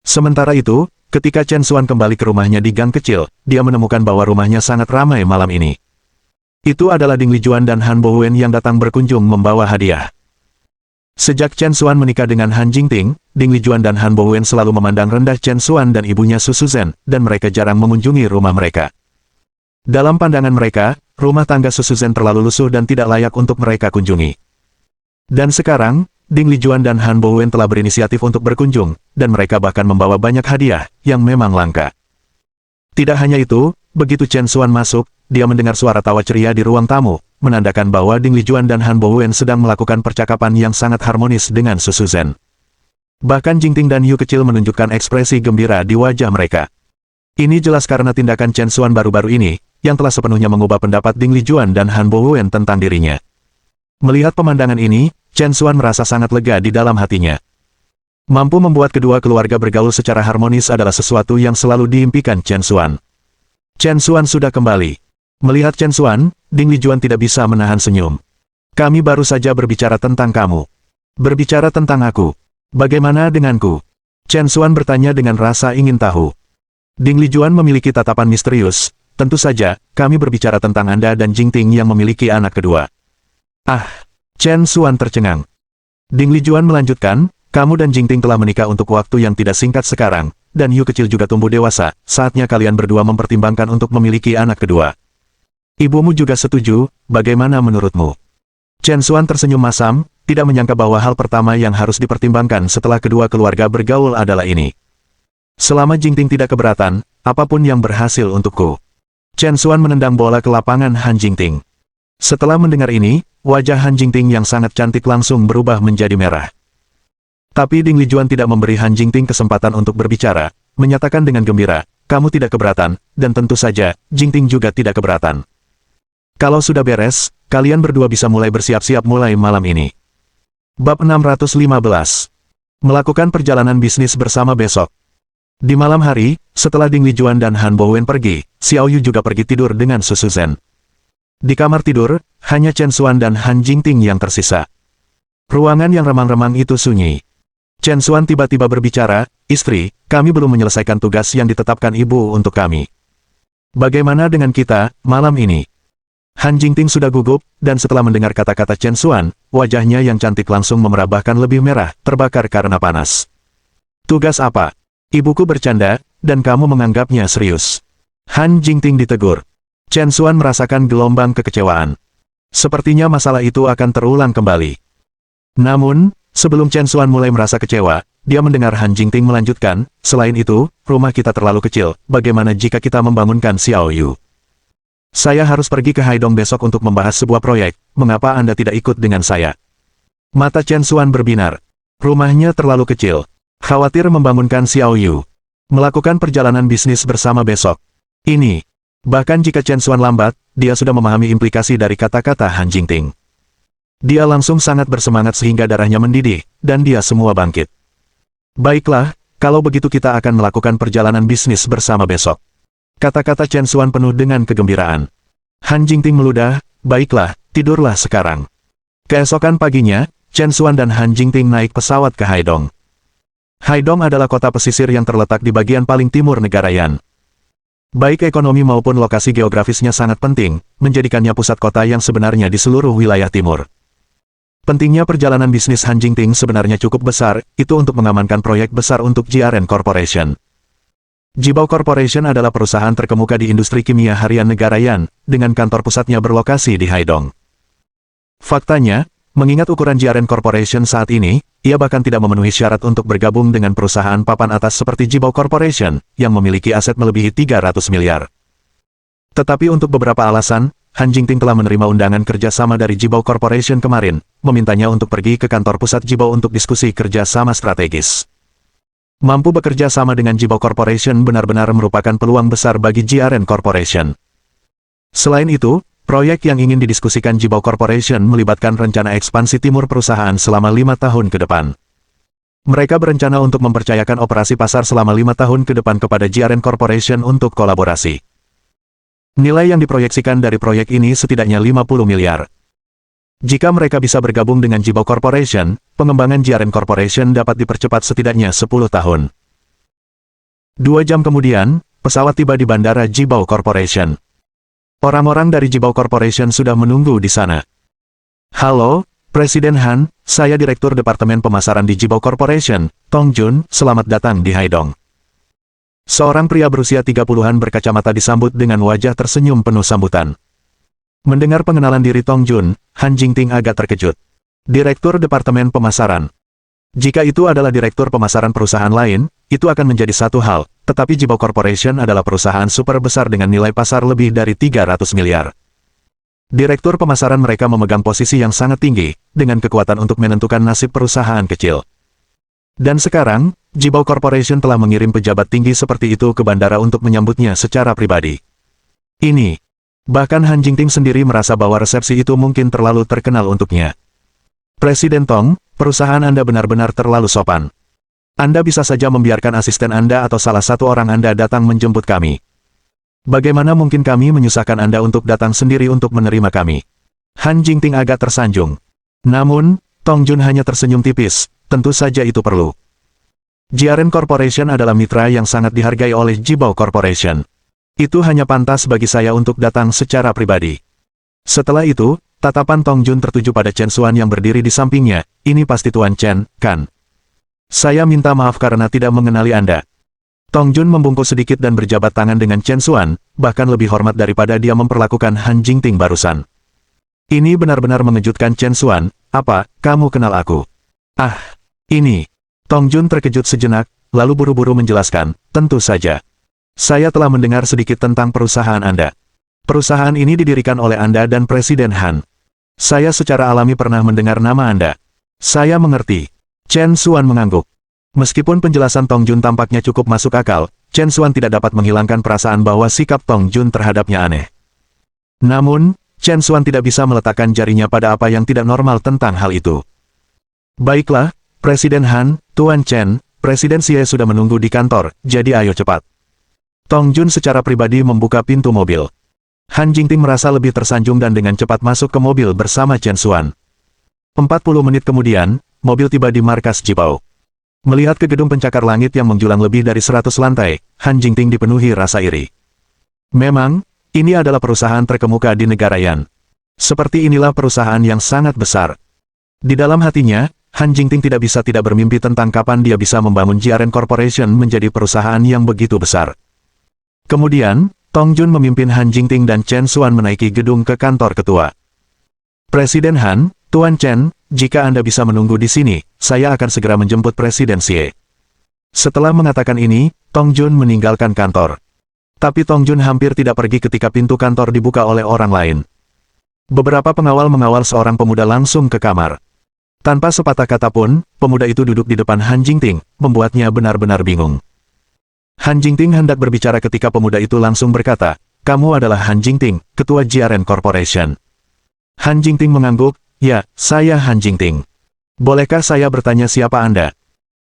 Sementara itu, ketika Chen Xuan kembali ke rumahnya di gang kecil, dia menemukan bahwa rumahnya sangat ramai malam ini. Itu adalah Ding Lijuan dan Han Bowen yang datang berkunjung membawa hadiah. Sejak Chen Xuan menikah dengan Han Jingting, Ding Lijuan dan Han Bowen selalu memandang rendah Chen Xuan dan ibunya Su Suzhen, dan mereka jarang mengunjungi rumah mereka. Dalam pandangan mereka, rumah tangga Su Suzhen terlalu lusuh dan tidak layak untuk mereka kunjungi. Dan sekarang, Ding Lijuan dan Han Bowen telah berinisiatif untuk berkunjung, dan mereka bahkan membawa banyak hadiah, yang memang langka. Tidak hanya itu, begitu Chen Xuan masuk, dia mendengar suara tawa ceria di ruang tamu, menandakan bahwa Ding Lijuan dan Han Bowen sedang melakukan percakapan yang sangat harmonis dengan Su Suzhen. Bahkan Jingting dan Yu kecil menunjukkan ekspresi gembira di wajah mereka. Ini jelas karena tindakan Chen Xuan baru-baru ini, yang telah sepenuhnya mengubah pendapat Ding Lijuan dan Han Bowen tentang dirinya. Melihat pemandangan ini, Chen Xuan merasa sangat lega di dalam hatinya. Mampu membuat kedua keluarga bergaul secara harmonis adalah sesuatu yang selalu diimpikan Chen Xuan. Chen Xuan sudah kembali. Melihat Chen Xuan, Ding Lijuan tidak bisa menahan senyum. "Kami baru saja berbicara tentang kamu. Berbicara tentang aku. Bagaimana denganku?" Chen Xuan bertanya dengan rasa ingin tahu. Ding Lijuan memiliki tatapan misterius. "Tentu saja, kami berbicara tentang Anda dan Jingting yang memiliki anak kedua." Ah! Chen Xuan tercengang. Ding Lijuan melanjutkan, "Kamu dan Jingting telah menikah untuk waktu yang tidak singkat sekarang, dan Yu kecil juga tumbuh dewasa, saatnya kalian berdua mempertimbangkan untuk memiliki anak kedua. Ibumu juga setuju, bagaimana menurutmu? Chen Xuan tersenyum masam, tidak menyangka bahwa hal pertama yang harus dipertimbangkan setelah kedua keluarga bergaul adalah ini. Selama Jingting tidak keberatan, apapun yang berhasil untukku. Chen Xuan menendang bola ke lapangan Han Jingting. Setelah mendengar ini, wajah Han Jingting yang sangat cantik langsung berubah menjadi merah. Tapi Ding Lijuan tidak memberi Han Jingting kesempatan untuk berbicara, menyatakan dengan gembira, kamu tidak keberatan, dan tentu saja, Jingting juga tidak keberatan. Kalau sudah beres, kalian berdua bisa mulai bersiap-siap mulai malam ini. Bab 615. Melakukan perjalanan bisnis bersama besok. Di malam hari, setelah Ding Lijuan dan Han Bowen pergi, Xiao Yu juga pergi tidur dengan Su Shuzhen. Di kamar tidur, hanya Chen Xuan dan Han Jingting yang tersisa. Ruangan yang remang-remang itu sunyi. Chen Xuan tiba-tiba berbicara, istri, kami belum menyelesaikan tugas yang ditetapkan ibu untuk kami. Bagaimana dengan kita, malam ini? Han Jingting sudah gugup, dan setelah mendengar kata-kata Chen Xuan, wajahnya yang cantik langsung memerah lebih merah, terbakar karena panas. Tugas apa? Ibuku bercanda, dan kamu menganggapnya serius. Han Jingting ditegur. Chen Xuan merasakan gelombang kekecewaan. Sepertinya masalah itu akan terulang kembali. Namun, sebelum Chen Xuan mulai merasa kecewa, dia mendengar Han Jingting melanjutkan, selain itu, rumah kita terlalu kecil, bagaimana jika kita membangunkan Xiao Yu? Saya harus pergi ke Haidong besok untuk membahas sebuah proyek, mengapa Anda tidak ikut dengan saya? Mata Chen Xuan berbinar. Rumahnya terlalu kecil. Khawatir membangunkan Xiao Yu. Melakukan perjalanan bisnis bersama besok. Ini. Bahkan jika Chen Xuan lambat, dia sudah memahami implikasi dari kata-kata Han Jingting. Dia langsung sangat bersemangat sehingga darahnya mendidih, dan dia semua bangkit. Baiklah, kalau begitu kita akan melakukan perjalanan bisnis bersama besok. Kata-kata Chen Xuan penuh dengan kegembiraan. Han Jingting meludah, baiklah, tidurlah sekarang. Keesokan paginya, Chen Xuan dan Han Jingting naik pesawat ke Haidong. Haidong adalah kota pesisir yang terletak di bagian paling timur negara Yan. Baik ekonomi maupun lokasi geografisnya sangat penting, menjadikannya pusat kota yang sebenarnya di seluruh wilayah timur. Pentingnya perjalanan bisnis Han Jingting sebenarnya cukup besar, itu untuk mengamankan proyek besar untuk JRN Corporation. Jibao Corporation adalah perusahaan terkemuka di industri kimia harian negara Yan, dengan kantor pusatnya berlokasi di Haidong. Faktanya, mengingat ukuran JRN Corporation saat ini, ia bahkan tidak memenuhi syarat untuk bergabung dengan perusahaan papan atas seperti Jibao Corporation, yang memiliki aset melebihi 300 miliar. Tetapi untuk beberapa alasan, Han Jingting telah menerima undangan kerjasama dari Jibao Corporation kemarin, memintanya untuk pergi ke kantor pusat Jibao untuk diskusi kerjasama strategis. Mampu bekerja sama dengan Jibao Corporation benar-benar merupakan peluang besar bagi JRN Corporation. Selain itu, proyek yang ingin didiskusikan Jibao Corporation melibatkan rencana ekspansi timur perusahaan selama 5 tahun ke depan. Mereka berencana untuk mempercayakan operasi pasar selama 5 tahun ke depan kepada JRN Corporation untuk kolaborasi. Nilai yang diproyeksikan dari proyek ini setidaknya 50 miliar. Jika mereka bisa bergabung dengan Jibao Corporation, pengembangan JRN Corporation dapat dipercepat setidaknya 10 tahun. 2 jam kemudian, pesawat tiba di bandara Jibao Corporation. Orang-orang dari Jibao Corporation sudah menunggu di sana. Halo, Presiden Han, saya Direktur Departemen Pemasaran di Jibao Corporation, Tong Jun, selamat datang di Haidong. Seorang pria berusia 30-an berkacamata disambut dengan wajah tersenyum penuh sambutan. Mendengar pengenalan diri Tong Jun, Han Jingting agak terkejut. Direktur Departemen Pemasaran. Jika itu adalah Direktur Pemasaran perusahaan lain, itu akan menjadi satu hal, tetapi Jibao Corporation adalah perusahaan super besar dengan nilai pasar lebih dari 300 miliar. Direktur pemasaran mereka memegang posisi yang sangat tinggi, dengan kekuatan untuk menentukan nasib perusahaan kecil. Dan sekarang, Jibao Corporation telah mengirim pejabat tinggi seperti itu ke bandara untuk menyambutnya secara pribadi. Ini. Bahkan Han Jingting sendiri merasa bahwa resepsi itu mungkin terlalu terkenal untuknya. Presiden Tong, perusahaan Anda benar-benar terlalu sopan. Anda bisa saja membiarkan asisten Anda atau salah satu orang Anda datang menjemput kami. Bagaimana mungkin kami menyusahkan Anda untuk datang sendiri untuk menerima kami? Han Jingting agak tersanjung. Namun, Tong Jun hanya tersenyum tipis, tentu saja itu perlu. JRN Corporation adalah mitra yang sangat dihargai oleh Jibao Corporation. Itu hanya pantas bagi saya untuk datang secara pribadi. Setelah itu, tatapan Tong Jun tertuju pada Chen Xuan yang berdiri di sampingnya, ini pasti Tuan Chen, kan? Saya minta maaf karena tidak mengenali Anda. Tong Jun membungkuk sedikit dan berjabat tangan dengan Chen Xuan, bahkan lebih hormat daripada dia memperlakukan Han Jingting barusan. Ini benar-benar mengejutkan Chen Xuan. Apa, kamu kenal aku? Ah, ini. Tong Jun terkejut sejenak, lalu buru-buru menjelaskan, tentu saja. Saya telah mendengar sedikit tentang perusahaan Anda. Perusahaan ini didirikan oleh Anda dan Presiden Han. Saya secara alami pernah mendengar nama Anda. Saya mengerti. Chen Xuan mengangguk. Meskipun penjelasan Tong Jun tampaknya cukup masuk akal, Chen Xuan tidak dapat menghilangkan perasaan bahwa sikap Tong Jun terhadapnya aneh. Namun, Chen Xuan tidak bisa meletakkan jarinya pada apa yang tidak normal tentang hal itu. Baiklah, Presiden Han, Tuan Chen, Presiden Xie sudah menunggu di kantor, jadi ayo cepat. Tong Jun secara pribadi membuka pintu mobil. Han Jingting merasa lebih tersanjung dan dengan cepat masuk ke mobil bersama Chen Xuan. 40 menit kemudian, mobil tiba di markas Jibao. Melihat ke gedung pencakar langit yang menjulang lebih dari 100 lantai, Han Jingting dipenuhi rasa iri. Memang, ini adalah perusahaan terkemuka di negara Yan. Seperti inilah perusahaan yang sangat besar. Di dalam hatinya, Han Jingting tidak bisa tidak bermimpi tentang kapan dia bisa membangun JRN Corporation menjadi perusahaan yang begitu besar. Kemudian, Tong Jun memimpin Han Jingting dan Chen Xuan menaiki gedung ke kantor ketua. Presiden Han, Tuan Chen, jika Anda bisa menunggu di sini, saya akan segera menjemput Presiden Xie. Setelah mengatakan ini, Tong Jun meninggalkan kantor. Tapi Tong Jun hampir tidak pergi ketika pintu kantor dibuka oleh orang lain. Beberapa pengawal mengawal seorang pemuda langsung ke kamar. Tanpa sepatah kata pun, pemuda itu duduk di depan Han Jingting, membuatnya benar-benar bingung. Han Jingting hendak berbicara ketika pemuda itu langsung berkata, "Kamu adalah Han Jingting, ketua JRN Corporation." Han Jingting mengangguk, "Ya, saya Han Jingting. Bolehkah saya bertanya siapa Anda?"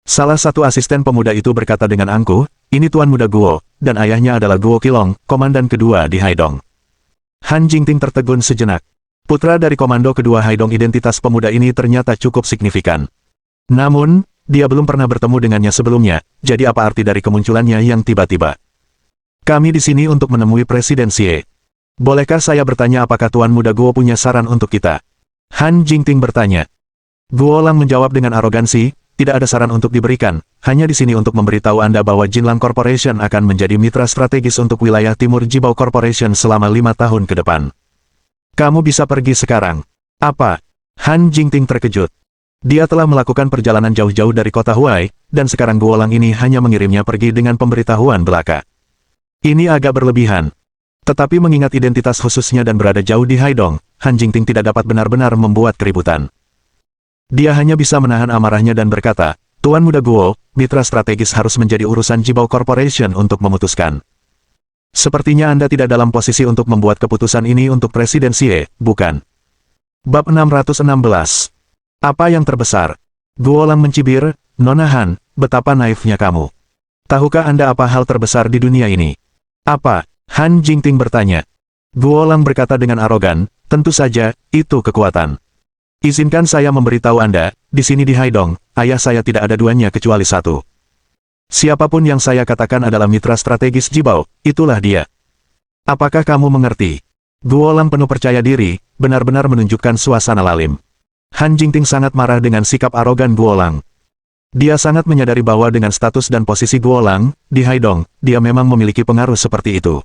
Salah satu asisten pemuda itu berkata dengan angkuh, "Ini Tuan Muda Guo, dan ayahnya adalah Guo Qilong, komandan kedua di Haidong." Han Jingting tertegun sejenak. Putra dari komando kedua Haidong, identitas pemuda ini ternyata cukup signifikan. Namun, dia belum pernah bertemu dengannya sebelumnya, jadi apa arti dari kemunculannya yang tiba-tiba? "Kami di sini untuk menemui Presiden Xie. Bolehkah saya bertanya apakah Tuan Muda Guo punya saran untuk kita?" Han Jingting bertanya. Guo Lang menjawab dengan arogansi, "Tidak ada saran untuk diberikan, hanya di sini untuk memberitahu Anda bahwa Jinlang Corporation akan menjadi mitra strategis untuk wilayah timur Jibao Corporation selama 5 tahun ke depan. Kamu bisa pergi sekarang." "Apa?" Han Jingting terkejut. Dia telah melakukan perjalanan jauh-jauh dari kota Huai, dan sekarang Guo Lang ini hanya mengirimnya pergi dengan pemberitahuan belaka. Ini agak berlebihan. Tetapi mengingat identitas khususnya dan berada jauh di Haidong, Han Jingting tidak dapat benar-benar membuat keributan. Dia hanya bisa menahan amarahnya dan berkata, "Tuan Muda Guo, mitra strategis harus menjadi urusan Jibao Corporation untuk memutuskan. Sepertinya Anda tidak dalam posisi untuk membuat keputusan ini untuk Presiden Xie, bukan?" Bab 616. Apa yang terbesar? Guo Lang mencibir, "Nona Han, betapa naifnya kamu. Tahukah Anda apa hal terbesar di dunia ini?" "Apa?" Han Jingting bertanya. Guo Lang berkata dengan arogan, "Tentu saja, itu kekuatan. Izinkan saya memberitahu Anda, di sini di Haidong, ayah saya tidak ada duanya kecuali satu. Siapapun yang saya katakan adalah mitra strategis Jibao, itulah dia. Apakah kamu mengerti?" Guo Lang penuh percaya diri, benar-benar menunjukkan suasana lalim. Han Jingting sangat marah dengan sikap arogan Guo Lang. Dia sangat menyadari bahwa dengan status dan posisi Guo Lang, di Haidong, dia memang memiliki pengaruh seperti itu.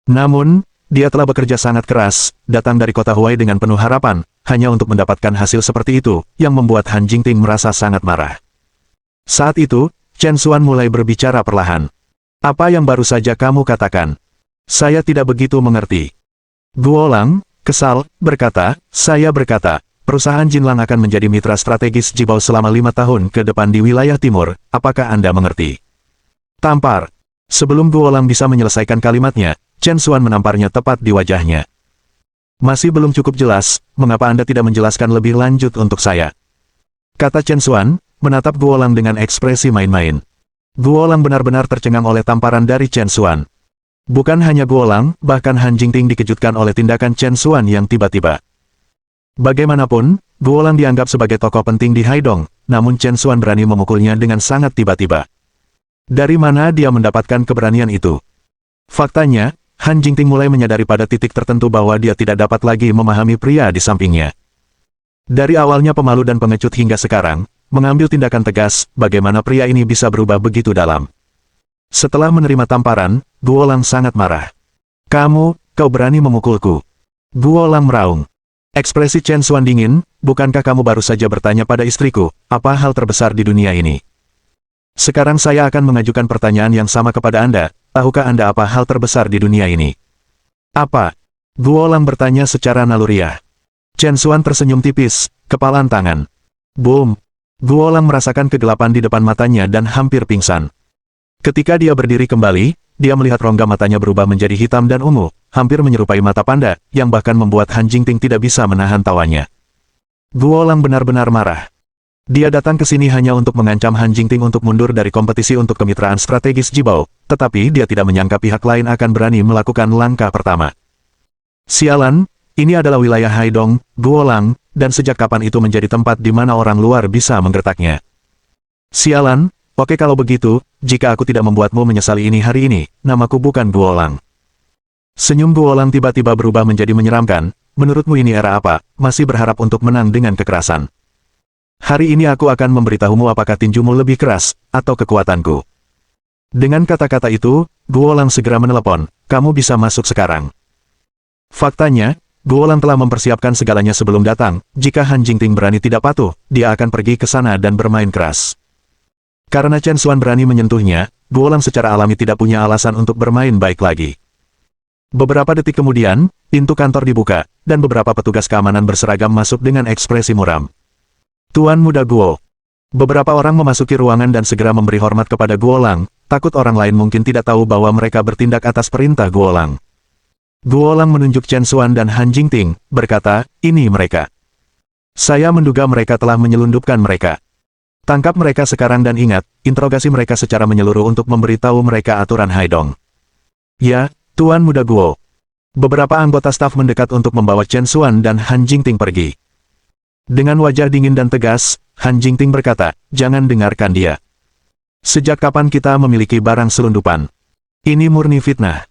Namun, dia telah bekerja sangat keras, datang dari kota Huai dengan penuh harapan, hanya untuk mendapatkan hasil seperti itu, yang membuat Han Jingting merasa sangat marah. Saat itu, Chen Xuan mulai berbicara perlahan. "Apa yang baru saja kamu katakan? Saya tidak begitu mengerti." Guo Lang, kesal, berkata, "Saya berkata, perusahaan Jinlang akan menjadi mitra strategis Jibao selama 5 tahun ke depan di wilayah timur, apakah Anda mengerti?" Tampar. Sebelum Guo Lang bisa menyelesaikan kalimatnya, Chen Xuan menamparnya tepat di wajahnya. "Masih belum cukup jelas, mengapa Anda tidak menjelaskan lebih lanjut untuk saya?" kata Chen Xuan, menatap Guo Lang dengan ekspresi main-main. Guo Lang benar-benar tercengang oleh tamparan dari Chen Xuan. Bukan hanya Guo Lang, bahkan Han Jingting dikejutkan oleh tindakan Chen Xuan yang tiba-tiba. Bagaimanapun, Guo Lang dianggap sebagai tokoh penting di Haidong, namun Chen Xuan berani memukulnya dengan sangat tiba-tiba. Dari mana dia mendapatkan keberanian itu? Faktanya, Han Jingting mulai menyadari pada titik tertentu bahwa dia tidak dapat lagi memahami pria di sampingnya. Dari awalnya pemalu dan pengecut hingga sekarang, mengambil tindakan tegas, bagaimana pria ini bisa berubah begitu dalam. Setelah menerima tamparan, Guolang sangat marah. Kau berani memukulku? Guolang meraung. Ekspresi Chen Xuan dingin, bukankah kamu baru saja bertanya pada istriku, apa hal terbesar di dunia ini? Sekarang saya akan mengajukan pertanyaan yang sama kepada Anda, tahukah Anda apa hal terbesar di dunia ini? Apa? Guolang bertanya secara naluriah. Chen Xuan tersenyum tipis, kepalan tangan. Boom! Guolang merasakan kegelapan di depan matanya dan hampir pingsan. Ketika dia berdiri kembali, dia melihat rongga matanya berubah menjadi hitam dan ungu, hampir menyerupai mata panda, yang bahkan membuat Han Jingting tidak bisa menahan tawanya. Guolang benar-benar marah. Dia datang ke sini hanya untuk mengancam Han Jingting untuk mundur dari kompetisi untuk kemitraan strategis Jibao, tetapi dia tidak menyangka pihak lain akan berani melakukan langkah pertama. Sialan, ini adalah wilayah Haidong, Guolang, dan sejak kapan itu menjadi tempat di mana orang luar bisa menggertaknya. Sialan, oke kalau begitu, jika aku tidak membuatmu menyesali ini hari ini, namaku bukan Guolang. Senyum Guolang tiba-tiba berubah menjadi menyeramkan, menurutmu ini era apa, masih berharap untuk menang dengan kekerasan. Hari ini aku akan memberitahumu apakah tinjumu lebih keras, atau kekuatanku. Dengan kata-kata itu, Guolang segera menelepon, kamu bisa masuk sekarang. Faktanya, Guolang telah mempersiapkan segalanya sebelum datang, jika Han Jingting berani tidak patuh, dia akan pergi ke sana dan bermain keras. Karena Chen Xuan berani menyentuhnya, Guolang secara alami tidak punya alasan untuk bermain baik lagi. Beberapa detik kemudian, pintu kantor dibuka, dan beberapa petugas keamanan berseragam masuk dengan ekspresi muram. Tuan Muda Guo. Beberapa orang memasuki ruangan dan segera memberi hormat kepada Guolang, takut orang lain mungkin tidak tahu bahwa mereka bertindak atas perintah Guolang. Guolang menunjuk Chen Xuan dan Han Jingting, berkata, ini mereka. Saya menduga mereka telah menyelundupkan mereka. Tangkap mereka sekarang dan ingat, interogasi mereka secara menyeluruh untuk memberitahu mereka aturan Haidong. Ya, Tuan Muda Guo. Beberapa anggota staf mendekat untuk membawa Chen Xuan dan Han Jingting pergi. Dengan wajah dingin dan tegas, Han Jingting berkata, jangan dengarkan dia. Sejak kapan kita memiliki barang selundupan? Ini murni fitnah.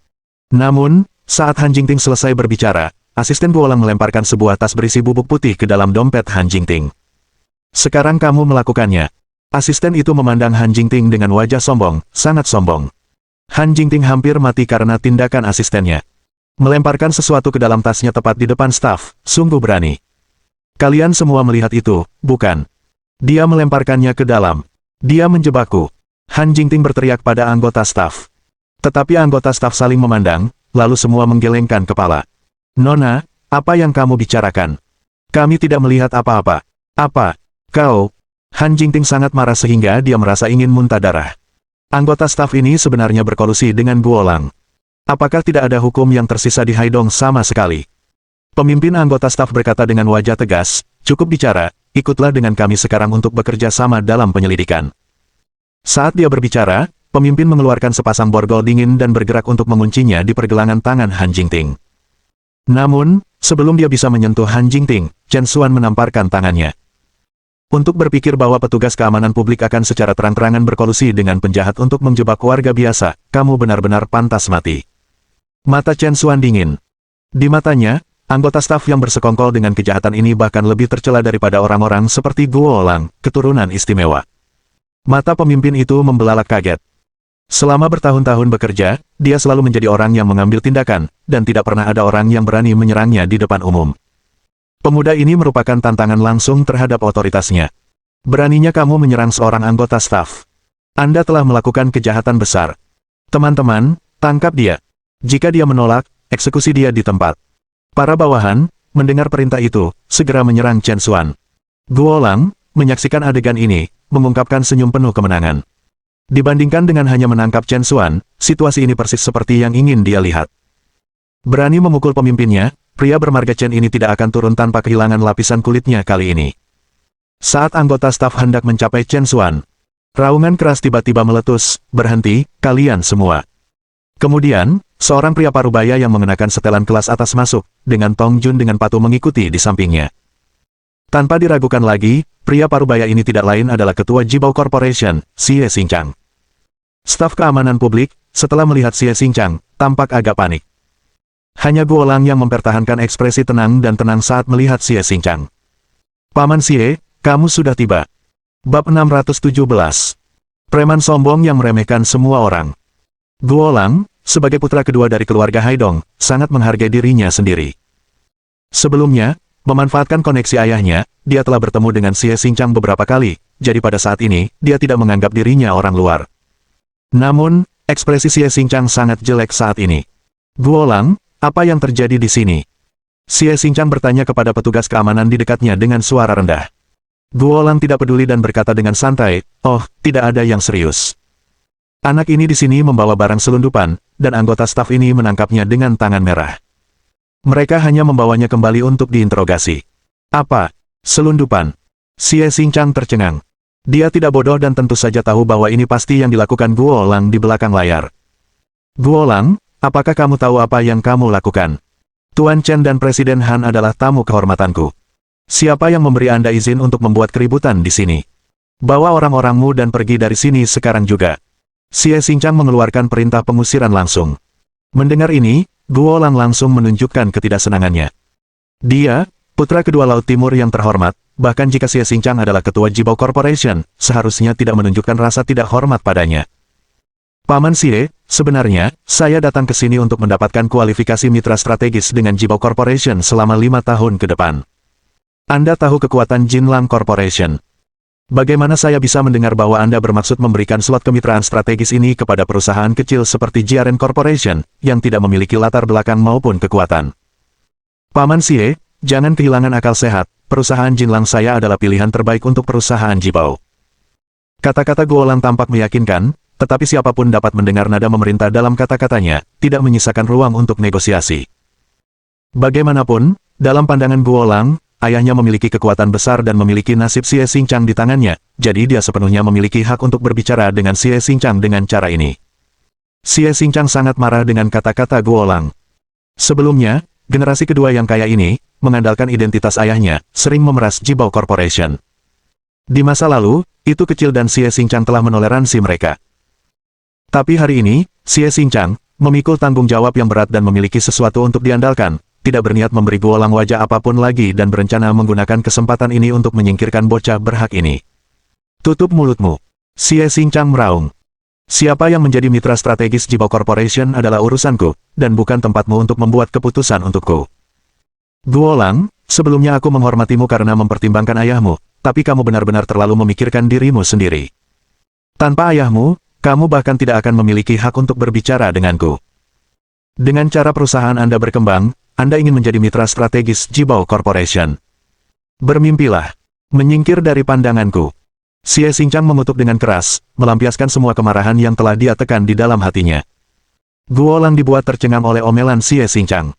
Namun, saat Han Jingting selesai berbicara, asisten Guolang melemparkan sebuah tas berisi bubuk putih ke dalam dompet Han Jingting. Sekarang kamu melakukannya. Asisten itu memandang Han Jingting dengan wajah sombong, sangat sombong. Han Jingting hampir mati karena tindakan asistennya. Melemparkan sesuatu ke dalam tasnya tepat di depan staf, sungguh berani. Kalian semua melihat itu, bukan? Dia melemparkannya ke dalam. Dia menjebakku. Han Jingting berteriak pada anggota staf. Tetapi anggota staf saling memandang, lalu semua menggelengkan kepala. Nona, apa yang kamu bicarakan? Kami tidak melihat apa-apa. Apa? Kau? Han Jingting sangat marah sehingga dia merasa ingin muntah darah. Anggota staf ini sebenarnya berkolusi dengan Guolang. Apakah tidak ada hukum yang tersisa di Haidong sama sekali? Pemimpin anggota staf berkata dengan wajah tegas, cukup bicara, ikutlah dengan kami sekarang untuk bekerja sama dalam penyelidikan. Saat dia berbicara, pemimpin mengeluarkan sepasang borgol dingin dan bergerak untuk menguncinya di pergelangan tangan Han Jingting. Namun, sebelum dia bisa menyentuh Han Jingting, Chen Xuan menamparkan tangannya. Untuk berpikir bahwa petugas keamanan publik akan secara terang-terangan berkolusi dengan penjahat untuk menjebak warga biasa, kamu benar-benar pantas mati. Mata Chen Xuan dingin. Di matanya, anggota staf yang bersekongkol dengan kejahatan ini bahkan lebih tercela daripada orang-orang seperti Guolang, keturunan istimewa. Mata pemimpin itu membelalak kaget. Selama bertahun-tahun bekerja, dia selalu menjadi orang yang mengambil tindakan, dan tidak pernah ada orang yang berani menyerangnya di depan umum. Pemuda ini merupakan tantangan langsung terhadap otoritasnya. Beraninya kamu menyerang seorang anggota staf. Anda telah melakukan kejahatan besar. Teman-teman, tangkap dia. Jika dia menolak, eksekusi dia di tempat. Para bawahan, mendengar perintah itu, segera menyerang Chen Xuan. Guolang, menyaksikan adegan ini, mengungkapkan senyum penuh kemenangan. Dibandingkan dengan hanya menangkap Chen Xuan, situasi ini persis seperti yang ingin dia lihat. Berani memukul pemimpinnya, pria bermarga Chen ini tidak akan turun tanpa kehilangan lapisan kulitnya kali ini. Saat anggota staf hendak mencapai Chen Xuan, raungan keras tiba-tiba meletus, berhenti, kalian semua. Kemudian, seorang pria parubaya yang mengenakan setelan kelas atas masuk, dengan Tong Jun dengan patuh mengikuti di sampingnya. Tanpa diragukan lagi, pria parubaya ini tidak lain adalah ketua Jibao Corporation, Xie Xingchang. Staf keamanan publik, setelah melihat Xie Xingchang, tampak agak panik. Hanya Guolang yang mempertahankan ekspresi tenang dan tenang saat melihat Xie Xingchang. Paman Xie, kamu sudah tiba. Bab 617. Preman sombong yang meremehkan semua orang. Guolang, sebagai putra kedua dari keluarga Haidong, sangat menghargai dirinya sendiri. Sebelumnya, memanfaatkan koneksi ayahnya, dia telah bertemu dengan Xie Xingchang beberapa kali, jadi pada saat ini, dia tidak menganggap dirinya orang luar. Namun, ekspresi Xie Xingchang sangat jelek saat ini. Guolang, apa yang terjadi di sini? Xie Xingchang bertanya kepada petugas keamanan di dekatnya dengan suara rendah. Guolang tidak peduli dan berkata dengan santai, "Oh, tidak ada yang serius. Anak ini di sini membawa barang selundupan, dan anggota staf ini menangkapnya dengan tangan merah. Mereka hanya membawanya kembali untuk diinterogasi." "Apa? Selundupan?" Xie Xingchang tercengang. Dia tidak bodoh dan tentu saja tahu bahwa ini pasti yang dilakukan Guolang di belakang layar. "Guolang, apakah kamu tahu apa yang kamu lakukan? Tuan Chen dan Presiden Han adalah tamu kehormatanku. Siapa yang memberi Anda izin untuk membuat keributan di sini? Bawa orang-orangmu dan pergi dari sini sekarang juga." Xie Xingchang mengeluarkan perintah pengusiran langsung. Mendengar ini, Guolang langsung menunjukkan ketidaksenangannya. Dia, putra kedua Laut Timur yang terhormat, bahkan jika Xie Xingchang adalah ketua Jibao Corporation, seharusnya tidak menunjukkan rasa tidak hormat padanya. "Paman Xie, sebenarnya, saya datang ke sini untuk mendapatkan kualifikasi mitra strategis dengan Jibao Corporation selama 5 tahun ke depan. Anda tahu kekuatan Jinlang Corporation. Bagaimana saya bisa mendengar bahwa Anda bermaksud memberikan slot kemitraan strategis ini kepada perusahaan kecil seperti Jiaren Corporation, yang tidak memiliki latar belakang maupun kekuatan? Paman Xie, jangan kehilangan akal sehat, perusahaan Jinlang saya adalah pilihan terbaik untuk perusahaan Jibao." Kata-kata Guolang tampak meyakinkan, tetapi siapapun dapat mendengar nada memerintah dalam kata-katanya, tidak menyisakan ruang untuk negosiasi. Bagaimanapun, dalam pandangan Guolang, ayahnya memiliki kekuatan besar dan memiliki nasib Xie Xingchang di tangannya, jadi dia sepenuhnya memiliki hak untuk berbicara dengan Xie Xingchang dengan cara ini. Xie Xingchang sangat marah dengan kata-kata Guolang. Sebelumnya, generasi kedua yang kaya ini, mengandalkan identitas ayahnya, sering memeras Jibao Corporation. Di masa lalu, itu kecil dan Xie Xingchang telah menoleransi mereka. Tapi hari ini, Xie Xingchang, memikul tanggung jawab yang berat dan memiliki sesuatu untuk diandalkan, tidak berniat memberi Guolang wajah apapun lagi dan berencana menggunakan kesempatan ini untuk menyingkirkan bocah berhak ini. "Tutup mulutmu." Xie Xingchang meraung. "Siapa yang menjadi mitra strategis Jibao Corporation adalah urusanku, dan bukan tempatmu untuk membuat keputusan untukku. Guolang, sebelumnya aku menghormatimu karena mempertimbangkan ayahmu, tapi kamu benar-benar terlalu memikirkan dirimu sendiri. Tanpa ayahmu, kamu bahkan tidak akan memiliki hak untuk berbicara denganku. Dengan cara perusahaan Anda berkembang, Anda ingin menjadi mitra strategis Jibao Corporation. Bermimpilah. Menyingkir dari pandanganku." Xie Xingchang mengutuk dengan keras, melampiaskan semua kemarahan yang telah dia tekan di dalam hatinya. Guolang dibuat tercengang oleh omelan Xie Xingchang.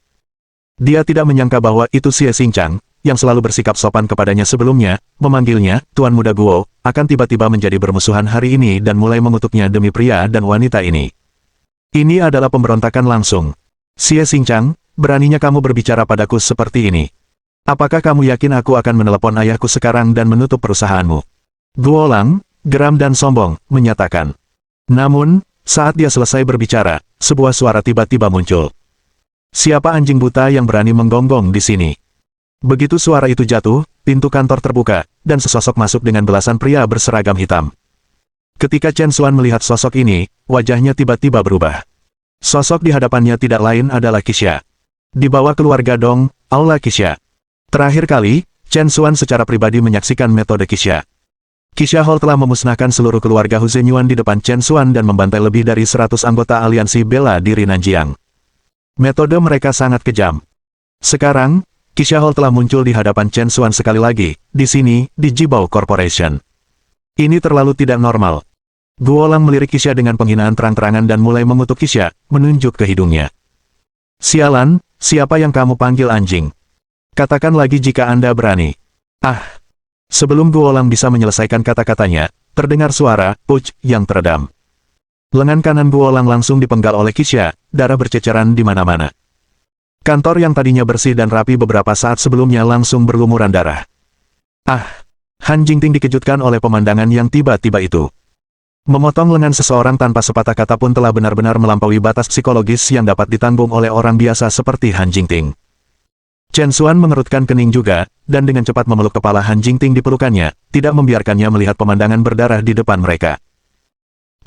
Dia tidak menyangka bahwa itu Xie Xingchang, yang selalu bersikap sopan kepadanya sebelumnya, memanggilnya, Tuan Muda Guo, akan tiba-tiba menjadi bermusuhan hari ini dan mulai mengutuknya demi pria dan wanita ini. Ini adalah pemberontakan langsung. "Xie Xingchang, beraninya kamu berbicara padaku seperti ini. Apakah kamu yakin aku akan menelepon ayahku sekarang dan menutup perusahaanmu?" Guolang, geram dan sombong, menyatakan. Namun, saat dia selesai berbicara, sebuah suara tiba-tiba muncul. "Siapa anjing buta yang berani menggonggong di sini?" Begitu suara itu jatuh, pintu kantor terbuka, dan sesosok masuk dengan belasan pria berseragam hitam. Ketika Chen Xuan melihat sosok ini, wajahnya tiba-tiba berubah. Sosok di hadapannya tidak lain adalah Qixia. Di bawah keluarga Dong, Aula Qixia. Terakhir kali, Chen Xuan secara pribadi menyaksikan metode Qixia. Qixia Hall telah memusnahkan seluruh keluarga Hu Zenyuan di depan Chen Xuan dan membantai lebih dari 100 anggota aliansi bela diri Nanjiang. Metode mereka sangat kejam. Sekarang, Qixia Hall telah muncul di hadapan Chen Xuan sekali lagi, di sini, di Jibao Corporation. Ini terlalu tidak normal. Guolang melirik Qixia dengan penghinaan terang-terangan dan mulai mengutuk Qixia, menunjuk ke hidungnya. "Sialan, siapa yang kamu panggil anjing? Katakan lagi jika Anda berani." "Ah!" Sebelum Guolang bisa menyelesaikan kata-katanya, terdengar suara, "Puch," yang teredam. Lengan kanan Guolang langsung dipenggal oleh Qixia, darah berceceran di mana-mana. Kantor yang tadinya bersih dan rapi beberapa saat sebelumnya langsung berlumuran darah. "Ah!" Han Jingting dikejutkan oleh pemandangan yang tiba-tiba itu. Memotong lengan seseorang tanpa sepatah kata pun telah benar-benar melampaui batas psikologis yang dapat ditanggung oleh orang biasa seperti Han Jingting. Chen Xuan mengerutkan kening juga, dan dengan cepat memeluk kepala Han Jingting di pelukannya, tidak membiarkannya melihat pemandangan berdarah di depan mereka.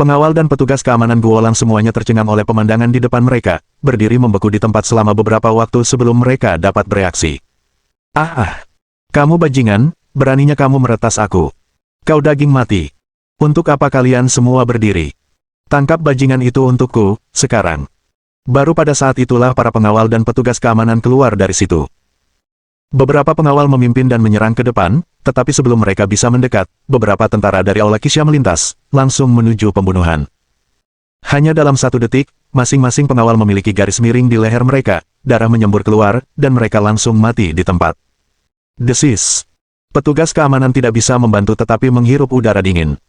Pengawal dan petugas keamanan Guolang semuanya tercengang oleh pemandangan di depan mereka, berdiri membeku di tempat selama beberapa waktu sebelum mereka dapat bereaksi. Kamu bajingan, beraninya kamu meretas aku. Kau daging mati. Untuk apa kalian semua berdiri? Tangkap bajingan itu untukku, sekarang. Baru pada saat itulah para pengawal dan petugas keamanan keluar dari situ. Beberapa pengawal memimpin dan menyerang ke depan, tetapi sebelum mereka bisa mendekat, beberapa tentara dari Aula Qixia melintas, langsung menuju pembunuhan. Hanya dalam 1 detik, masing-masing pengawal memiliki garis miring di leher mereka, darah menyembur keluar, dan mereka langsung mati di tempat. Desis. Petugas keamanan tidak bisa membantu tetapi menghirup udara dingin.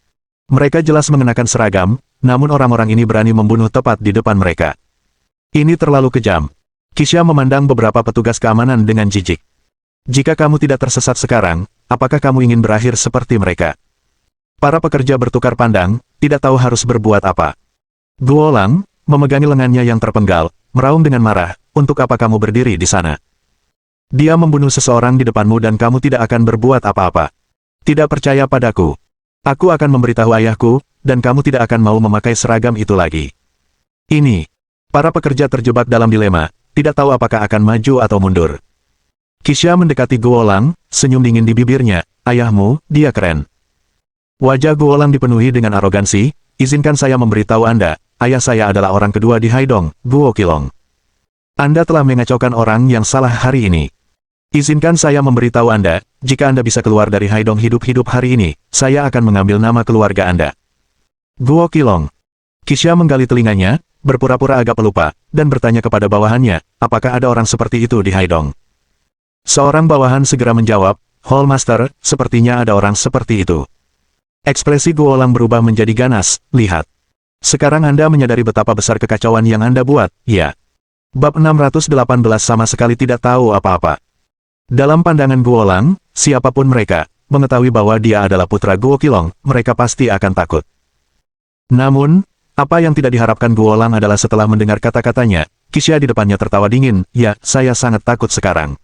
Mereka jelas mengenakan seragam, namun orang-orang ini berani membunuh tepat di depan mereka. Ini terlalu kejam. Qixia memandang beberapa petugas keamanan dengan jijik. Jika kamu tidak tersesat sekarang, apakah kamu ingin berakhir seperti mereka? Para pekerja bertukar pandang, tidak tahu harus berbuat apa. Guolang, memegangi lengannya yang terpenggal, meraung dengan marah, untuk apa kamu berdiri di sana? Dia membunuh seseorang di depanmu dan kamu tidak akan berbuat apa-apa. Tidak percaya padaku. Aku akan memberitahu ayahku, dan kamu tidak akan mau memakai seragam itu lagi. Ini. Para pekerja terjebak dalam dilema, tidak tahu apakah akan maju atau mundur. Qixia mendekati Guolang, senyum dingin di bibirnya, ayahmu, dia keren. Wajah Guolang dipenuhi dengan arogansi, izinkan saya memberitahu Anda, ayah saya adalah orang kedua di Haidong, Guo Qilong. Anda telah mengacaukan orang yang salah hari ini. Izinkan saya memberitahu Anda, jika Anda bisa keluar dari Haidong hidup-hidup hari ini, saya akan mengambil nama keluarga Anda. Guo Qilong. Qixia menggali telinganya, berpura-pura agak pelupa, dan bertanya kepada bawahannya, apakah ada orang seperti itu di Haidong? Seorang bawahan segera menjawab, Hall Master, sepertinya ada orang seperti itu. Ekspresi Guolang berubah menjadi ganas, lihat. Sekarang Anda menyadari betapa besar kekacauan yang Anda buat, ya. Bab 618 sama sekali tidak tahu apa-apa. Dalam pandangan Guolang, siapapun mereka, mengetahui bahwa dia adalah putra Guo Qilong, mereka pasti akan takut. Namun, apa yang tidak diharapkan Guolang adalah setelah mendengar kata-katanya, Qixia di depannya tertawa dingin, ya, saya sangat takut sekarang.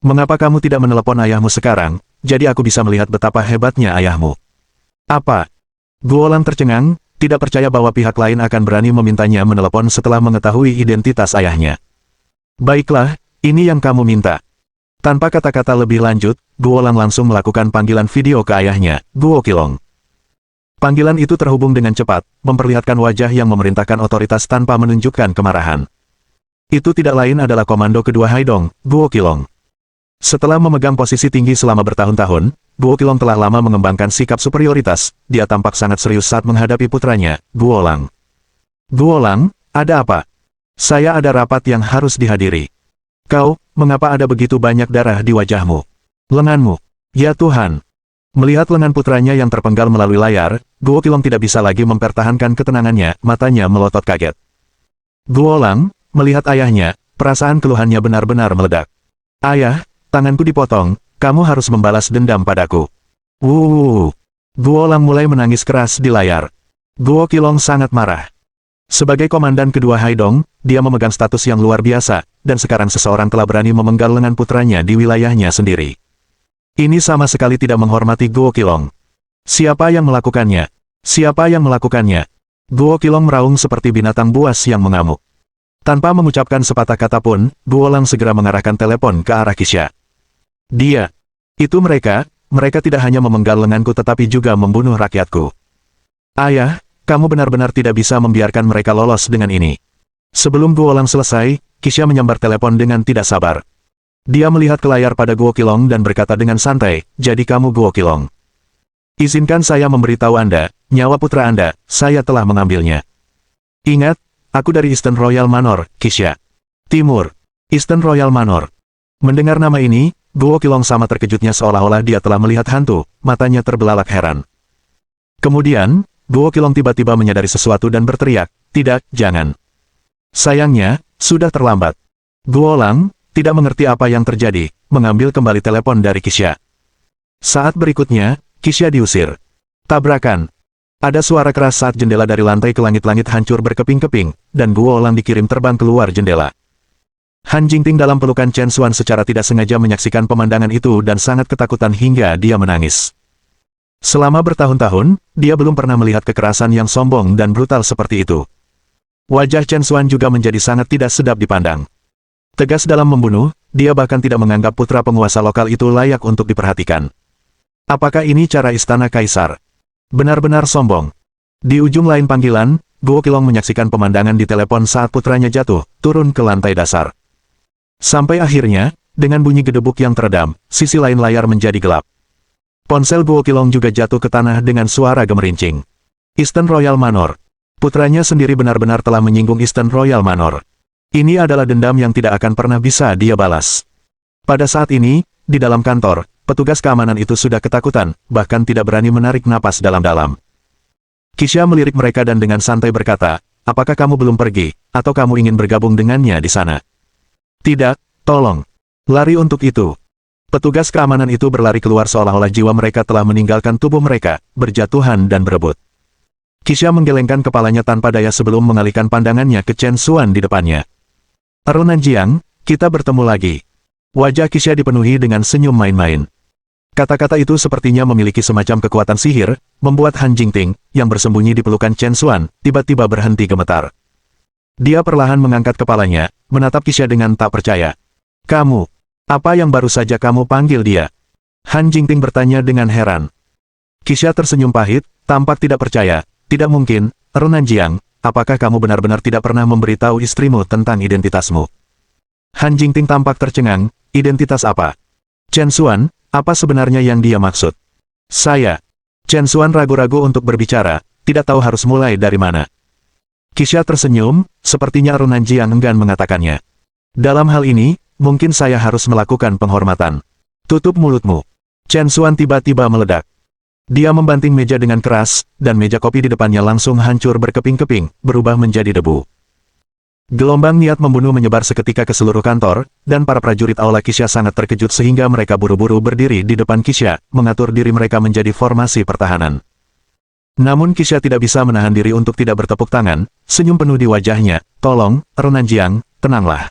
Mengapa kamu tidak menelepon ayahmu sekarang, jadi aku bisa melihat betapa hebatnya ayahmu? Apa? Guolang tercengang, tidak percaya bahwa pihak lain akan berani memintanya menelepon setelah mengetahui identitas ayahnya. Baiklah, ini yang kamu minta. Tanpa kata-kata lebih lanjut, Guolang langsung melakukan panggilan video ke ayahnya, Guo Qilong. Panggilan itu terhubung dengan cepat, memperlihatkan wajah yang memerintahkan otoritas tanpa menunjukkan kemarahan. Itu tidak lain adalah komando kedua Haidong, Guo Qilong. Setelah memegang posisi tinggi selama bertahun-tahun, Guo Qilong telah lama mengembangkan sikap superioritas, dia tampak sangat serius saat menghadapi putranya, Guolang. Guolang, ada apa? Saya ada rapat yang harus dihadiri. Kau, mengapa ada begitu banyak darah di wajahmu? Lenganmu. Ya Tuhan. Melihat lengan putranya yang terpenggal melalui layar, Guo Qilong tidak bisa lagi mempertahankan ketenangannya, matanya melotot kaget. Guolang, melihat ayahnya, perasaan keluhannya benar-benar meledak. Ayah, tanganku dipotong, kamu harus membalas dendam padaku. Guolang mulai menangis keras di layar. Guo Qilong sangat marah. Sebagai komandan kedua Haidong, dia memegang status yang luar biasa, dan sekarang seseorang telah berani memenggal lengan putranya di wilayahnya sendiri. Ini sama sekali tidak menghormati Guo Qilong. Siapa yang melakukannya? Siapa yang melakukannya? Guo Qilong meraung seperti binatang buas yang mengamuk. Tanpa mengucapkan sepatah kata pun, Guolang segera mengarahkan telepon ke arah Qixia. Dia. Itu mereka tidak hanya memenggal lenganku tetapi juga membunuh rakyatku. Ayah, kamu benar-benar tidak bisa membiarkan mereka lolos dengan ini. Sebelum Guolang selesai, Qixia menyambar telepon dengan tidak sabar. Dia melihat ke layar pada Guo Qilong dan berkata dengan santai, jadi kamu Guo Qilong. Izinkan saya memberitahu Anda, nyawa putra Anda, saya telah mengambilnya. Ingat, aku dari Eastern Royal Manor, Qixia. Timur. Eastern Royal Manor. Mendengar nama ini, Guo Qilong sama terkejutnya seolah-olah dia telah melihat hantu, matanya terbelalak heran. Kemudian, Guo Qilong tiba-tiba menyadari sesuatu dan berteriak, tidak, jangan. Sayangnya, sudah terlambat. Guolang, tidak mengerti apa yang terjadi, mengambil kembali telepon dari Qixia. Saat berikutnya, Qixia diusir. Tabrakan. Ada suara keras saat jendela dari lantai ke langit-langit hancur berkeping-keping, dan Guolang dikirim terbang keluar jendela. Han Jingting dalam pelukan Chen Xuan secara tidak sengaja menyaksikan pemandangan itu dan sangat ketakutan hingga dia menangis. Selama bertahun-tahun, dia belum pernah melihat kekerasan yang sombong dan brutal seperti itu. Wajah Chen Xuan juga menjadi sangat tidak sedap dipandang. Tegas dalam membunuh, dia bahkan tidak menganggap putra penguasa lokal itu layak untuk diperhatikan. Apakah ini cara istana kaisar? Benar-benar sombong. Di ujung lain panggilan, Guo Qilong menyaksikan pemandangan di telepon saat putranya jatuh, turun ke lantai dasar. Sampai akhirnya, dengan bunyi gedebuk yang teredam, sisi lain layar menjadi gelap. Ponsel Guo Qilong juga jatuh ke tanah dengan suara gemerincing. Eastern Royal Manor. Putranya sendiri benar-benar telah menyinggung Eastern Royal Manor. Ini adalah dendam yang tidak akan pernah bisa dia balas. Pada saat ini, di dalam kantor, petugas keamanan itu sudah ketakutan, bahkan tidak berani menarik napas dalam-dalam. Kisha melirik mereka dan dengan santai berkata, apakah kamu belum pergi, atau kamu ingin bergabung dengannya di sana? Tidak, tolong. Lari untuk itu. Petugas keamanan itu berlari keluar seolah-olah jiwa mereka telah meninggalkan tubuh mereka, berjatuhan dan berebut. Kisha menggelengkan kepalanya tanpa daya sebelum mengalihkan pandangannya ke Chen Xuan di depannya. Arunan Jiang, kita bertemu lagi. Wajah Kisha dipenuhi dengan senyum main-main. Kata-kata itu sepertinya memiliki semacam kekuatan sihir, membuat Han Jingting, yang bersembunyi di pelukan Chen Xuan, tiba-tiba berhenti gemetar. Dia perlahan mengangkat kepalanya, menatap Kisha dengan tak percaya. Kamu, apa yang baru saja kamu panggil dia? Han Jingting bertanya dengan heran. Kisha tersenyum pahit, tampak tidak percaya. Tidak mungkin, Arunan Jiang, apakah kamu benar-benar tidak pernah memberitahu istrimu tentang identitasmu? Han Jingting tampak tercengang, identitas apa? Chen Xuan, apa sebenarnya yang dia maksud? Saya. Chen Xuan ragu-ragu untuk berbicara, tidak tahu harus mulai dari mana. Kisha tersenyum, sepertinya Arunan Jiang enggan mengatakannya. Dalam hal ini, mungkin saya harus melakukan penghormatan. Tutup mulutmu. Chen Xuan tiba-tiba meledak. Dia membanting meja dengan keras, dan meja kopi di depannya langsung hancur berkeping-keping, berubah menjadi debu. Gelombang niat membunuh menyebar seketika ke seluruh kantor, dan para prajurit aula Kisha sangat terkejut sehingga mereka buru-buru berdiri di depan Kisha, mengatur diri mereka menjadi formasi pertahanan. Namun Kisha tidak bisa menahan diri untuk tidak bertepuk tangan, senyum penuh di wajahnya, tolong, Arunan Jiang, tenanglah.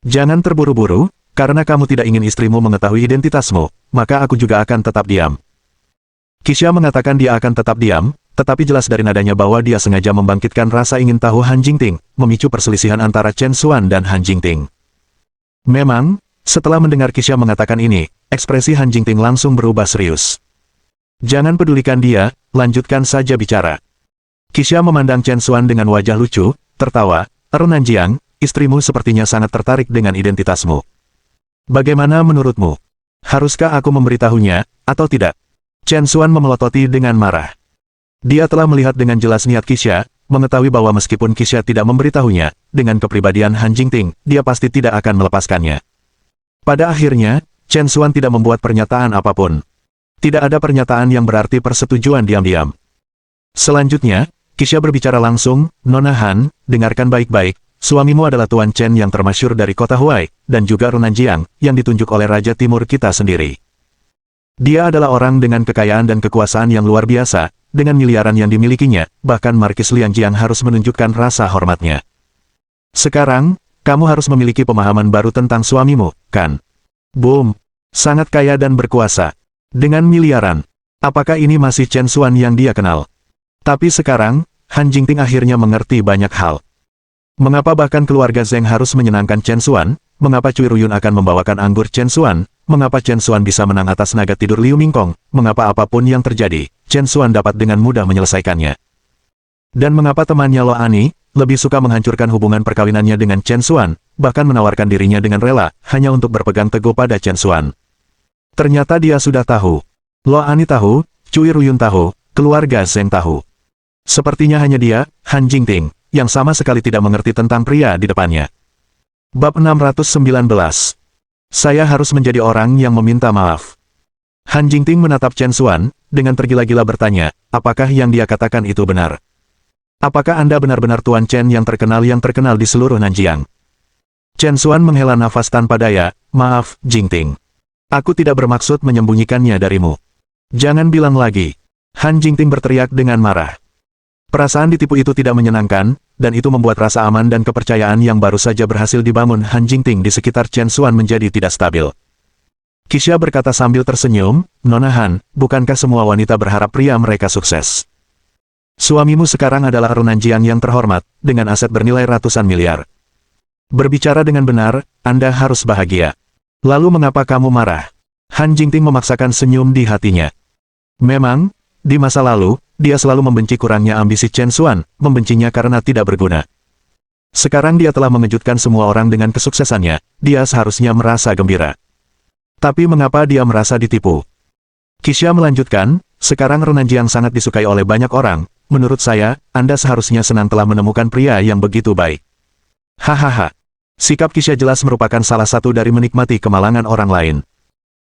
Jangan terburu-buru, karena kamu tidak ingin istrimu mengetahui identitasmu, maka aku juga akan tetap diam. Kisha mengatakan dia akan tetap diam, tetapi jelas dari nadanya bahwa dia sengaja membangkitkan rasa ingin tahu Han Jingting, memicu perselisihan antara Chen Xuan dan Han Jingting. Memang, setelah mendengar Kisha mengatakan ini, ekspresi Han Jingting langsung berubah serius. Jangan pedulikan dia, lanjutkan saja bicara. Kisha memandang Chen Xuan dengan wajah lucu, tertawa, Arunan Jiang, istrimu sepertinya sangat tertarik dengan identitasmu. Bagaimana menurutmu? Haruskah aku memberitahunya, atau tidak? Chen Xuan memelototi dengan marah. Dia telah melihat dengan jelas niat Kisha, mengetahui bahwa meskipun Kisha tidak memberitahunya, dengan kepribadian Han Jingting, dia pasti tidak akan melepaskannya. Pada akhirnya, Chen Xuan tidak membuat pernyataan apapun. Tidak ada pernyataan yang berarti persetujuan diam-diam. Selanjutnya, Kisha berbicara langsung, Nona Han, dengarkan baik-baik, suamimu adalah Tuan Chen yang termasyhur dari kota Huai, dan juga Arunan Jiang, yang ditunjuk oleh Raja Timur kita sendiri. Dia adalah orang dengan kekayaan dan kekuasaan yang luar biasa, dengan miliaran yang dimilikinya, bahkan Markis Liangjiang harus menunjukkan rasa hormatnya. Sekarang, kamu harus memiliki pemahaman baru tentang suamimu, kan? Boom! Sangat kaya dan berkuasa. Dengan miliaran. Apakah ini masih Chen Xuan yang dia kenal? Tapi sekarang, Han Jingting akhirnya mengerti banyak hal. Mengapa bahkan keluarga Zheng harus menyenangkan Chen Xuan? Mengapa Cui Ruyun akan membawakan anggur Chen Xuan? Mengapa Chen Xuan bisa menang atas naga tidur Liu Mingkong? Mengapa apapun yang terjadi, Chen Xuan dapat dengan mudah menyelesaikannya? Dan mengapa temannya Lo Ani lebih suka menghancurkan hubungan perkawinannya dengan Chen Xuan, bahkan menawarkan dirinya dengan rela, hanya untuk berpegang teguh pada Chen Xuan? Ternyata dia sudah tahu. Lo Ani tahu, Cui Ruyun tahu, keluarga Zheng tahu. Sepertinya hanya dia, Han Jingting, yang sama sekali tidak mengerti tentang pria di depannya. Bab 619. Saya harus menjadi orang yang meminta maaf. Han Jingting menatap Chen Xuan, dengan tergila-gila bertanya, apakah yang dia katakan itu benar? Apakah Anda benar-benar Tuan Chen yang terkenal di seluruh Nanjiang? Chen Xuan menghela nafas tanpa daya, maaf, Jingting. Aku tidak bermaksud menyembunyikannya darimu. Jangan bilang lagi. Han Jingting berteriak dengan marah. Perasaan ditipu itu tidak menyenangkan, dan itu membuat rasa aman dan kepercayaan yang baru saja berhasil dibangun Han Jingting di sekitar Chen Xuan menjadi tidak stabil. Kisha berkata sambil tersenyum, Nona Han, bukankah semua wanita berharap pria mereka sukses? Suamimu sekarang adalah Runanjiang yang terhormat, dengan aset bernilai ratusan miliar. Berbicara dengan benar, Anda harus bahagia. Lalu mengapa kamu marah? Han Jingting memaksakan senyum di hatinya. Memang, di masa lalu, dia selalu membenci kurangnya ambisi Chen Xuan, membencinya karena tidak berguna. Sekarang dia telah mengejutkan semua orang dengan kesuksesannya, dia seharusnya merasa gembira. Tapi mengapa dia merasa ditipu? Kisha melanjutkan, sekarang Runanjiang sangat disukai oleh banyak orang, menurut saya, Anda seharusnya senang telah menemukan pria yang begitu baik. Hahaha. Sikap Kisha jelas merupakan salah satu dari menikmati kemalangan orang lain.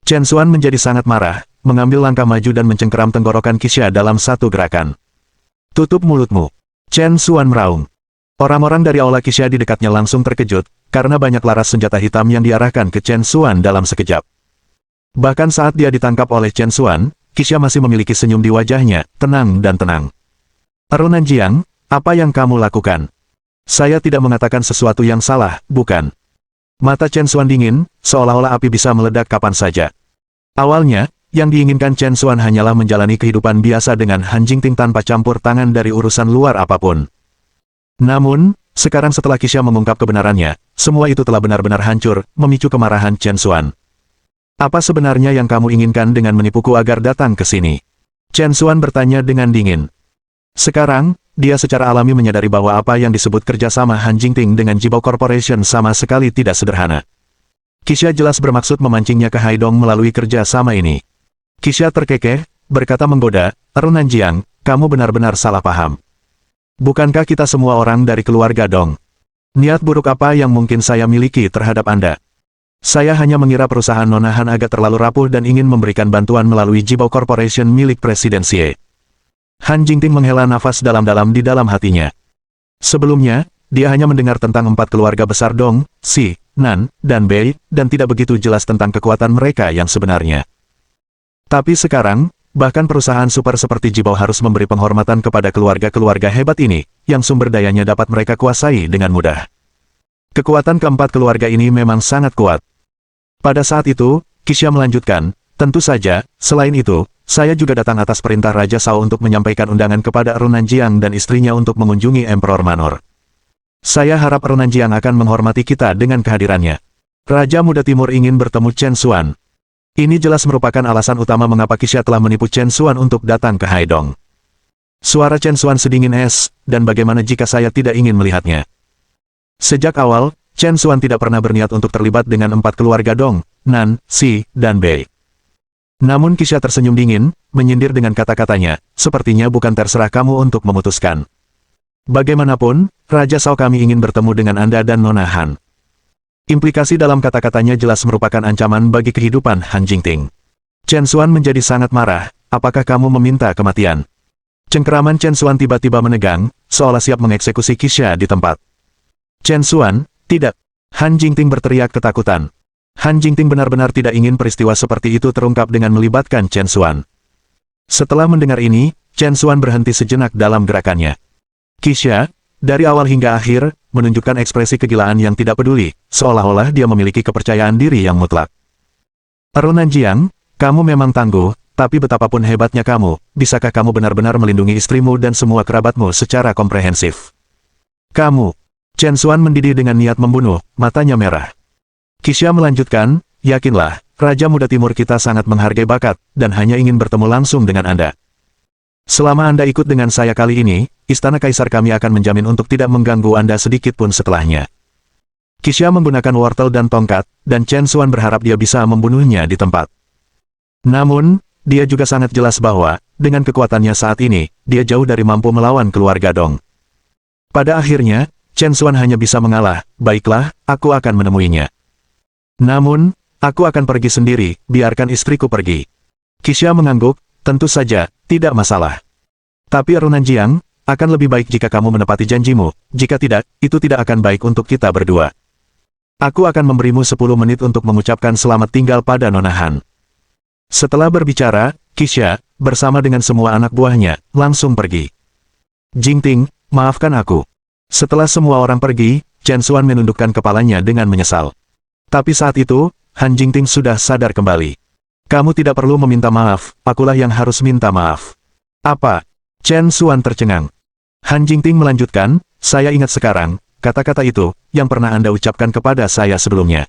Chen Xuan menjadi sangat marah, mengambil langkah maju dan mencengkeram tenggorokan Kisha dalam satu gerakan. Tutup mulutmu. Chen Xuan meraung. Orang-orang dari aula Kisha di dekatnya langsung terkejut, karena banyak laras senjata hitam yang diarahkan ke Chen Xuan dalam sekejap. Bahkan saat dia ditangkap oleh Chen Xuan, Kisha masih memiliki senyum di wajahnya, tenang dan tenang. Runanjiang, apa yang kamu lakukan? Saya tidak mengatakan sesuatu yang salah, bukan? Mata Chen Xuan dingin, seolah-olah api bisa meledak kapan saja. Awalnya, yang diinginkan Chen Xuan hanyalah menjalani kehidupan biasa dengan Han Jingting tanpa campur tangan dari urusan luar apapun. Namun, sekarang setelah Kisha mengungkap kebenarannya, semua itu telah benar-benar hancur, memicu kemarahan Chen Xuan. Apa sebenarnya yang kamu inginkan dengan menipuku agar datang ke sini? Chen Xuan bertanya dengan dingin. Sekarang, dia secara alami menyadari bahwa apa yang disebut kerjasama Han Jingting dengan Jibao Corporation sama sekali tidak sederhana. Kisha jelas bermaksud memancingnya ke Haidong melalui kerjasama ini. Kisha terkekeh, berkata menggoda, Runanjiang, kamu benar-benar salah paham. Bukankah kita semua orang dari keluarga Dong? Niat buruk apa yang mungkin saya miliki terhadap Anda? Saya hanya mengira perusahaan Nona Han agak terlalu rapuh dan ingin memberikan bantuan melalui Jibao Corporation milik Presiden Xie. Han Jingting menghela nafas dalam-dalam di dalam hatinya. Sebelumnya, dia hanya mendengar tentang 4 keluarga besar Dong, Xi, Nan, dan Bei, dan tidak begitu jelas tentang kekuatan mereka yang sebenarnya. Tapi sekarang, bahkan perusahaan super seperti Jibao harus memberi penghormatan kepada keluarga-keluarga hebat ini, yang sumber dayanya dapat mereka kuasai dengan mudah. Kekuatan keempat keluarga ini memang sangat kuat. Pada saat itu, Kisha melanjutkan, tentu saja, selain itu, saya juga datang atas perintah Raja Sao untuk menyampaikan undangan kepada Runanjiang dan istrinya untuk mengunjungi Emperor Manor. Saya harap Runanjiang akan menghormati kita dengan kehadirannya. Raja Muda Timur ingin bertemu Chen Xuan. Ini jelas merupakan alasan utama mengapa Kisha telah menipu Chen Xuan untuk datang ke Haidong. Suara Chen Xuan sedingin es, dan bagaimana jika saya tidak ingin melihatnya? Sejak awal, Chen Xuan tidak pernah berniat untuk terlibat dengan 4 keluarga Dong, Nan, Xi, dan Bei. Namun Kisha tersenyum dingin, menyindir dengan kata-katanya, sepertinya bukan terserah kamu untuk memutuskan. Bagaimanapun, Raja Sao kami ingin bertemu dengan Anda dan Nona Han. Implikasi dalam kata-katanya jelas merupakan ancaman bagi kehidupan Han Jingting. Chen Xuan menjadi sangat marah, apakah kamu meminta kematian? Cengkeraman Chen Xuan tiba-tiba menegang, seolah siap mengeksekusi Kisha di tempat. Chen Xuan, tidak. Han Jingting berteriak ketakutan. Han Jingting benar-benar tidak ingin peristiwa seperti itu terungkap dengan melibatkan Chen Xuan. Setelah mendengar ini, Chen Xuan berhenti sejenak dalam gerakannya. Kisha, dari awal hingga akhir, menunjukkan ekspresi kegilaan yang tidak peduli, seolah-olah dia memiliki kepercayaan diri yang mutlak. Runanjiang, kamu memang tangguh, tapi betapapun hebatnya kamu, bisakah kamu benar-benar melindungi istrimu dan semua kerabatmu secara komprehensif? Kamu. Chen Xuan mendidih dengan niat membunuh, matanya merah. Kisha melanjutkan, yakinlah, Raja Muda Timur kita sangat menghargai bakat, dan hanya ingin bertemu langsung dengan Anda. Selama Anda ikut dengan saya kali ini, Istana Kaisar kami akan menjamin untuk tidak mengganggu Anda sedikit pun setelahnya. Kisha menggunakan wortel dan tongkat, dan Chen Xuan berharap dia bisa membunuhnya di tempat. Namun, dia juga sangat jelas bahwa, dengan kekuatannya saat ini, dia jauh dari mampu melawan keluarga Dong. Pada akhirnya, Chen Xuan hanya bisa mengalah, baiklah, aku akan menemuinya. Namun, aku akan pergi sendiri, biarkan istriku pergi. Kisha mengangguk, tentu saja, tidak masalah. Tapi Runanjiang, akan lebih baik jika kamu menepati janjimu, jika tidak, itu tidak akan baik untuk kita berdua. Aku akan memberimu 10 menit untuk mengucapkan selamat tinggal pada Nona Han. Setelah berbicara, Kisha, bersama dengan semua anak buahnya, langsung pergi. Jingting, maafkan aku. Setelah semua orang pergi, Chen Xuan menundukkan kepalanya dengan menyesal. Tapi saat itu, Han Jingting sudah sadar kembali. Kamu tidak perlu meminta maaf, akulah yang harus minta maaf. Apa? Chen Xuan tercengang. Han Jingting melanjutkan, saya ingat sekarang, kata-kata itu, yang pernah Anda ucapkan kepada saya sebelumnya.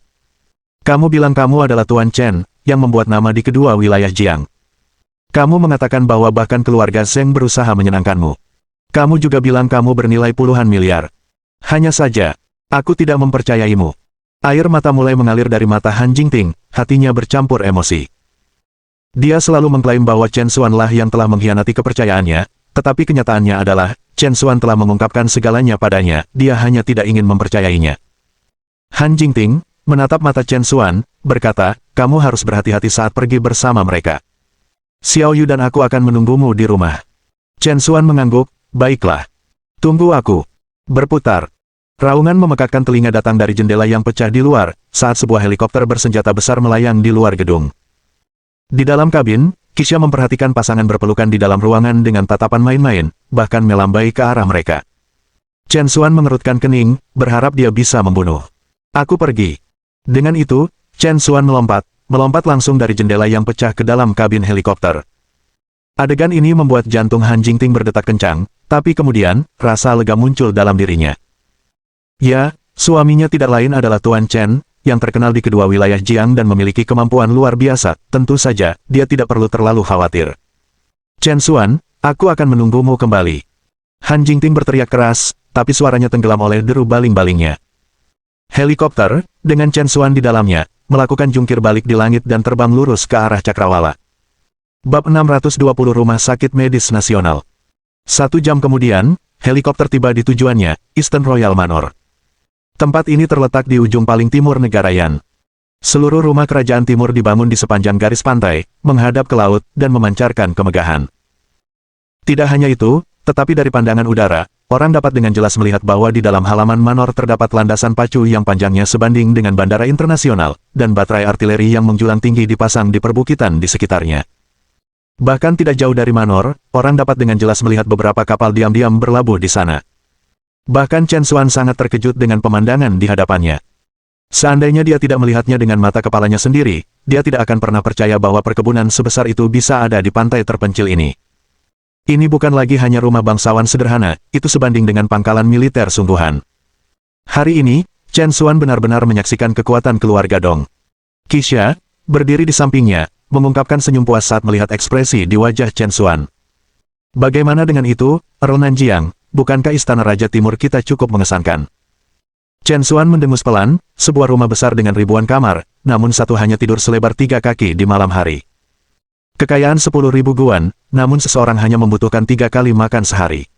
Kamu bilang kamu adalah Tuan Chen, yang membuat nama di kedua wilayah Jiang. Kamu mengatakan bahwa bahkan keluarga Zheng berusaha menyenangkanmu. Kamu juga bilang kamu bernilai puluhan miliar. Hanya saja, aku tidak mempercayaimu. Air mata mulai mengalir dari mata Han Jingting, hatinya bercampur emosi. Dia selalu mengklaim bahwa Chen Xuan lah yang telah mengkhianati kepercayaannya, tetapi kenyataannya adalah, Chen Xuan telah mengungkapkan segalanya padanya, dia hanya tidak ingin mempercayainya. Han Jingting menatap mata Chen Xuan, berkata, kamu harus berhati-hati saat pergi bersama mereka. Xiao Yu dan aku akan menunggumu di rumah. Chen Xuan mengangguk, baiklah. Tunggu aku. Berputar. Raungan memekakkan telinga datang dari jendela yang pecah di luar, saat sebuah helikopter bersenjata besar melayang di luar gedung. Di dalam kabin, Kisha memperhatikan pasangan berpelukan di dalam ruangan dengan tatapan main-main, bahkan melambai ke arah mereka. Chen Xuan mengerutkan kening, berharap dia bisa membunuh. Aku pergi. Dengan itu, Chen Xuan melompat langsung dari jendela yang pecah ke dalam kabin helikopter. Adegan ini membuat jantung Han Jingting berdetak kencang, tapi kemudian, rasa lega muncul dalam dirinya. Ya, suaminya tidak lain adalah Tuan Chen, yang terkenal di kedua wilayah Jiang dan memiliki kemampuan luar biasa, tentu saja, dia tidak perlu terlalu khawatir. Chen Xuan, aku akan menunggumu kembali. Han Jingting berteriak keras, tapi suaranya tenggelam oleh deru baling-balingnya. Helikopter, dengan Chen Xuan di dalamnya, melakukan jungkir balik di langit dan terbang lurus ke arah Cakrawala. Bab 620 Rumah Sakit Medis Nasional. 1 jam kemudian, helikopter tiba di tujuannya, Eastern Royal Manor. Tempat ini terletak di ujung paling timur negara Yan. Seluruh rumah kerajaan timur dibangun di sepanjang garis pantai, menghadap ke laut, dan memancarkan kemegahan. Tidak hanya itu, tetapi dari pandangan udara, orang dapat dengan jelas melihat bahwa di dalam halaman manor terdapat landasan pacu yang panjangnya sebanding dengan bandara internasional, dan baterai artileri yang menjulang tinggi dipasang di perbukitan di sekitarnya. Bahkan tidak jauh dari manor, orang dapat dengan jelas melihat beberapa kapal diam-diam berlabuh di sana. Bahkan Chen Xuan sangat terkejut dengan pemandangan di hadapannya. Seandainya dia tidak melihatnya dengan mata kepalanya sendiri, dia tidak akan pernah percaya bahwa perkebunan sebesar itu bisa ada di pantai terpencil ini. Ini bukan lagi hanya rumah bangsawan sederhana, itu sebanding dengan pangkalan militer sungguhan. Hari ini, Chen Xuan benar-benar menyaksikan kekuatan keluarga Dong. Kisha, berdiri di sampingnya, mengungkapkan senyum puas saat melihat ekspresi di wajah Chen Xuan. Bagaimana dengan itu, Earl Nanjiang? Bukankah istana Raja Timur kita cukup mengesankan? Chen Xuan mendengus pelan, sebuah rumah besar dengan ribuan kamar, namun satu hanya tidur selebar 3 kaki di malam hari. Kekayaan 10.000 guan, namun seseorang hanya membutuhkan 3 kali makan sehari.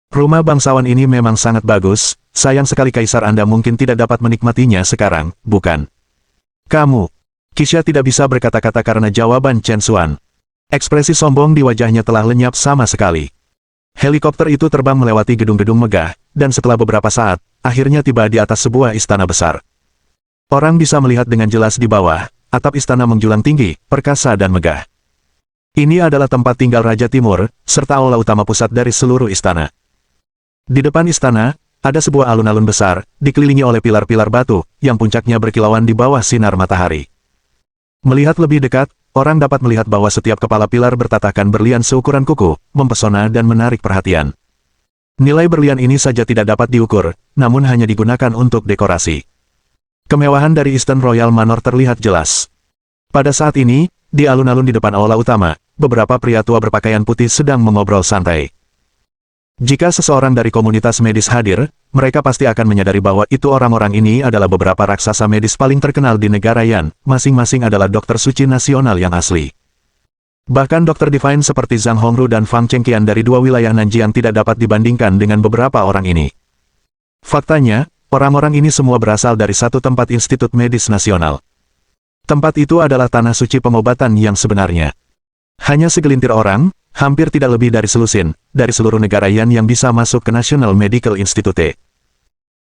Rumah bangsawan ini memang sangat bagus, sayang sekali Kaisar Anda mungkin tidak dapat menikmatinya sekarang, bukan? Kamu. Kisha tidak bisa berkata-kata karena jawaban Chen Xuan. Ekspresi sombong di wajahnya telah lenyap sama sekali. Helikopter itu terbang melewati gedung-gedung megah, dan setelah beberapa saat, akhirnya tiba di atas sebuah istana besar. Orang bisa melihat dengan jelas di bawah, atap istana menjulang tinggi, perkasa dan megah. Ini adalah tempat tinggal Raja Timur, serta aula utama pusat dari seluruh istana. Di depan istana, ada sebuah alun-alun besar, dikelilingi oleh pilar-pilar batu, yang puncaknya berkilauan di bawah sinar matahari. Melihat lebih dekat, orang dapat melihat bahwa setiap kepala pilar bertatakan berlian seukuran kuku, mempesona dan menarik perhatian. Nilai berlian ini saja tidak dapat diukur, namun hanya digunakan untuk dekorasi. Kemewahan dari Eastern Royal Manor terlihat jelas. Pada saat ini, di alun-alun di depan aula utama, beberapa pria tua berpakaian putih sedang mengobrol santai. Jika seseorang dari komunitas medis hadir, mereka pasti akan menyadari bahwa itu orang-orang ini adalah beberapa raksasa medis paling terkenal di negara Yan, masing-masing adalah dokter suci nasional yang asli. Bahkan dokter divine seperti Zhang Hongru dan Fang Chengqian dari 2 wilayah Nanjiang tidak dapat dibandingkan dengan beberapa orang ini. Faktanya, orang-orang ini semua berasal dari satu tempat institut medis nasional. Tempat itu adalah tanah suci pengobatan yang sebenarnya. Hanya segelintir orang, hampir tidak lebih dari selusin, dari seluruh negara Yan yang bisa masuk ke National Medical Institute.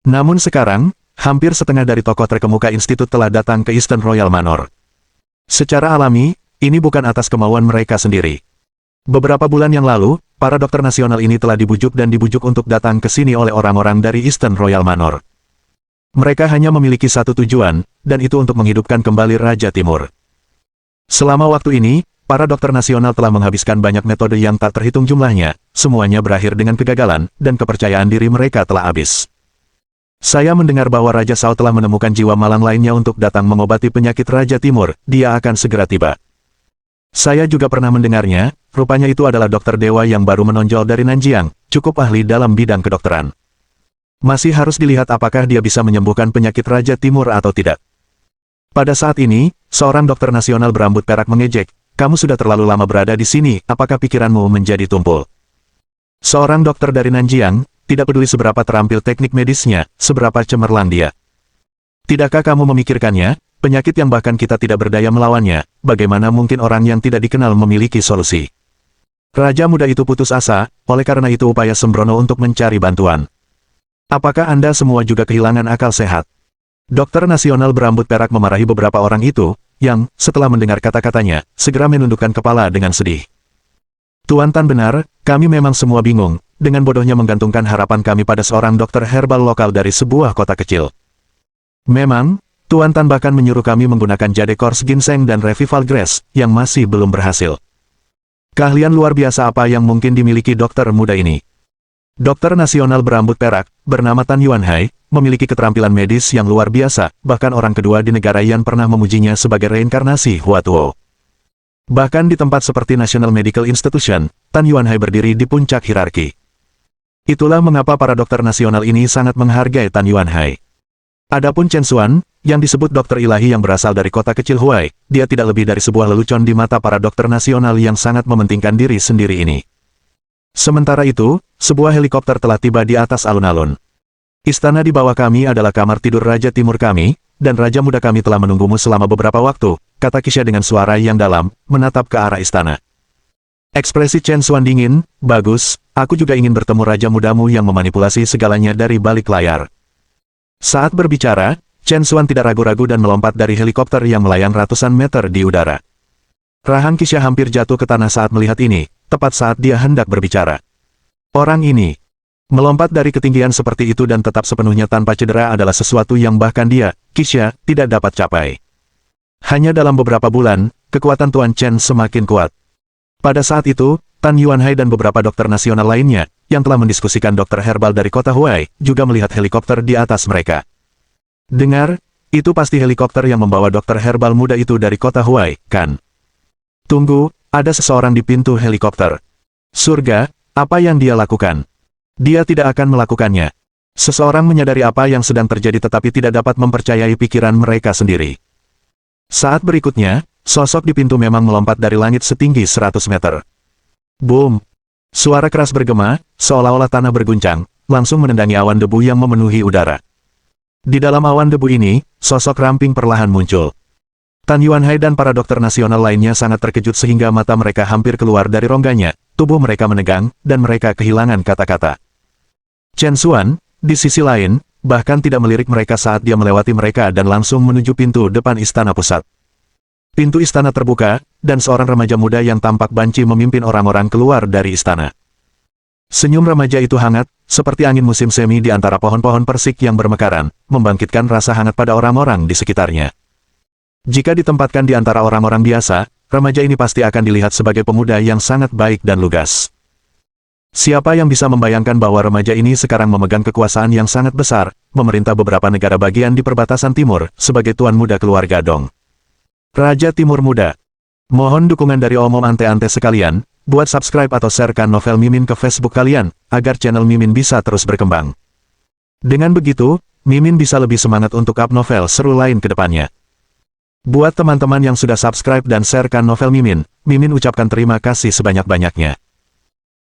Namun sekarang, hampir setengah dari tokoh terkemuka institut telah datang ke Eastern Royal Manor. Secara alami, ini bukan atas kemauan mereka sendiri. Beberapa bulan yang lalu, para dokter nasional ini telah dibujuk untuk datang ke sini oleh orang-orang dari Eastern Royal Manor. Mereka hanya memiliki satu tujuan, dan itu untuk menghidupkan kembali Raja Timur. Selama waktu ini, para dokter nasional telah menghabiskan banyak metode yang tak terhitung jumlahnya, semuanya berakhir dengan kegagalan, dan kepercayaan diri mereka telah habis. Saya mendengar bahwa Raja Sao telah menemukan jiwa malang lainnya untuk datang mengobati penyakit Raja Timur, dia akan segera tiba. Saya juga pernah mendengarnya, rupanya itu adalah dokter dewa yang baru menonjol dari Nanjiang, cukup ahli dalam bidang kedokteran. Masih harus dilihat apakah dia bisa menyembuhkan penyakit Raja Timur atau tidak. Pada saat ini, seorang dokter nasional berambut perak mengejek, "Kamu sudah terlalu lama berada di sini, apakah pikiranmu menjadi tumpul?" Seorang dokter dari Nanjiang, tidak peduli seberapa terampil teknik medisnya, seberapa cemerlang dia. "Tidakkah kamu memikirkannya, penyakit yang bahkan kita tidak berdaya melawannya, bagaimana mungkin orang yang tidak dikenal memiliki solusi?" Raja muda itu putus asa, oleh karena itu upaya sembrono untuk mencari bantuan. "Apakah Anda semua juga kehilangan akal sehat?" Dokter nasional berambut perak memarahi beberapa orang itu, yang, setelah mendengar kata-katanya, segera menundukkan kepala dengan sedih. "Tuan Tan benar, kami memang semua bingung, dengan bodohnya menggantungkan harapan kami pada seorang dokter herbal lokal dari sebuah kota kecil. Memang, Tuan Tan bahkan menyuruh kami menggunakan jade kors ginseng dan revival grass, yang masih belum berhasil. Keahlian luar biasa apa yang mungkin dimiliki dokter muda ini?" Dokter nasional berambut perak, bernama Tan Yuanhai, memiliki keterampilan medis yang luar biasa, bahkan orang kedua di negara Yan pernah memujinya sebagai reinkarnasi Hua Tuo. Bahkan di tempat seperti National Medical Institution, Tan Yuanhai berdiri di puncak hierarki. Itulah mengapa para dokter nasional ini sangat menghargai Tan Yuanhai. Adapun Chen Xuan, yang disebut dokter ilahi yang berasal dari kota kecil Huai, dia tidak lebih dari sebuah lelucon di mata para dokter nasional yang sangat mementingkan diri sendiri ini. Sementara itu, sebuah helikopter telah tiba di atas alun-alun. "Istana di bawah kami adalah kamar tidur Raja Timur kami, dan Raja muda kami telah menunggumu selama beberapa waktu," kata Kisha dengan suara yang dalam, menatap ke arah istana. Ekspresi Chen Xuan dingin, "Bagus, aku juga ingin bertemu Raja mudamu yang memanipulasi segalanya dari balik layar." Saat berbicara, Chen Xuan tidak ragu-ragu dan melompat dari helikopter yang melayang ratusan meter di udara. Rahang Kisha hampir jatuh ke tanah saat melihat ini, tepat saat dia hendak berbicara. Orang ini melompat dari ketinggian seperti itu dan tetap sepenuhnya tanpa cedera adalah sesuatu yang bahkan dia, Kisha, tidak dapat capai. Hanya dalam beberapa bulan, kekuatan Tuan Chen semakin kuat. Pada saat itu, Tan Yuanhai dan beberapa dokter nasional lainnya, yang telah mendiskusikan dokter herbal dari kota Huai, juga melihat helikopter di atas mereka. "Dengar, itu pasti helikopter yang membawa dokter herbal muda itu dari kota Huai, kan?" "Tunggu, ada seseorang di pintu helikopter." "Surga, apa yang dia lakukan?" "Dia tidak akan melakukannya." Seseorang menyadari apa yang sedang terjadi tetapi tidak dapat mempercayai pikiran mereka sendiri. Saat berikutnya, sosok di pintu memang melompat dari langit setinggi 100 meter. Boom! Suara keras bergema, seolah-olah tanah berguncang, langsung menendangi awan debu yang memenuhi udara. Di dalam awan debu ini, sosok ramping perlahan muncul. Tan Yuanhai dan para dokter nasional lainnya sangat terkejut sehingga mata mereka hampir keluar dari rongganya, tubuh mereka menegang, dan mereka kehilangan kata-kata. Chen Xuan, di sisi lain, bahkan tidak melirik mereka saat dia melewati mereka dan langsung menuju pintu depan istana pusat. Pintu istana terbuka, dan seorang remaja muda yang tampak banci memimpin orang-orang keluar dari istana. Senyum remaja itu hangat, seperti angin musim semi di antara pohon-pohon persik yang bermekaran, membangkitkan rasa hangat pada orang-orang di sekitarnya. Jika ditempatkan di antara orang-orang biasa, remaja ini pasti akan dilihat sebagai pemuda yang sangat baik dan lugas. Siapa yang bisa membayangkan bahwa remaja ini sekarang memegang kekuasaan yang sangat besar, memerintah beberapa negara bagian di perbatasan timur, sebagai tuan muda keluarga Dong. Raja Timur Muda. Mohon dukungan dari omom ante-ante sekalian, buat subscribe atau sharekan novel Mimin ke Facebook kalian, agar channel Mimin bisa terus berkembang. Dengan begitu, Mimin bisa lebih semangat untuk up novel seru lain ke depannya. Buat teman-teman yang sudah subscribe dan sharekan novel Mimin, Mimin ucapkan terima kasih sebanyak-banyaknya.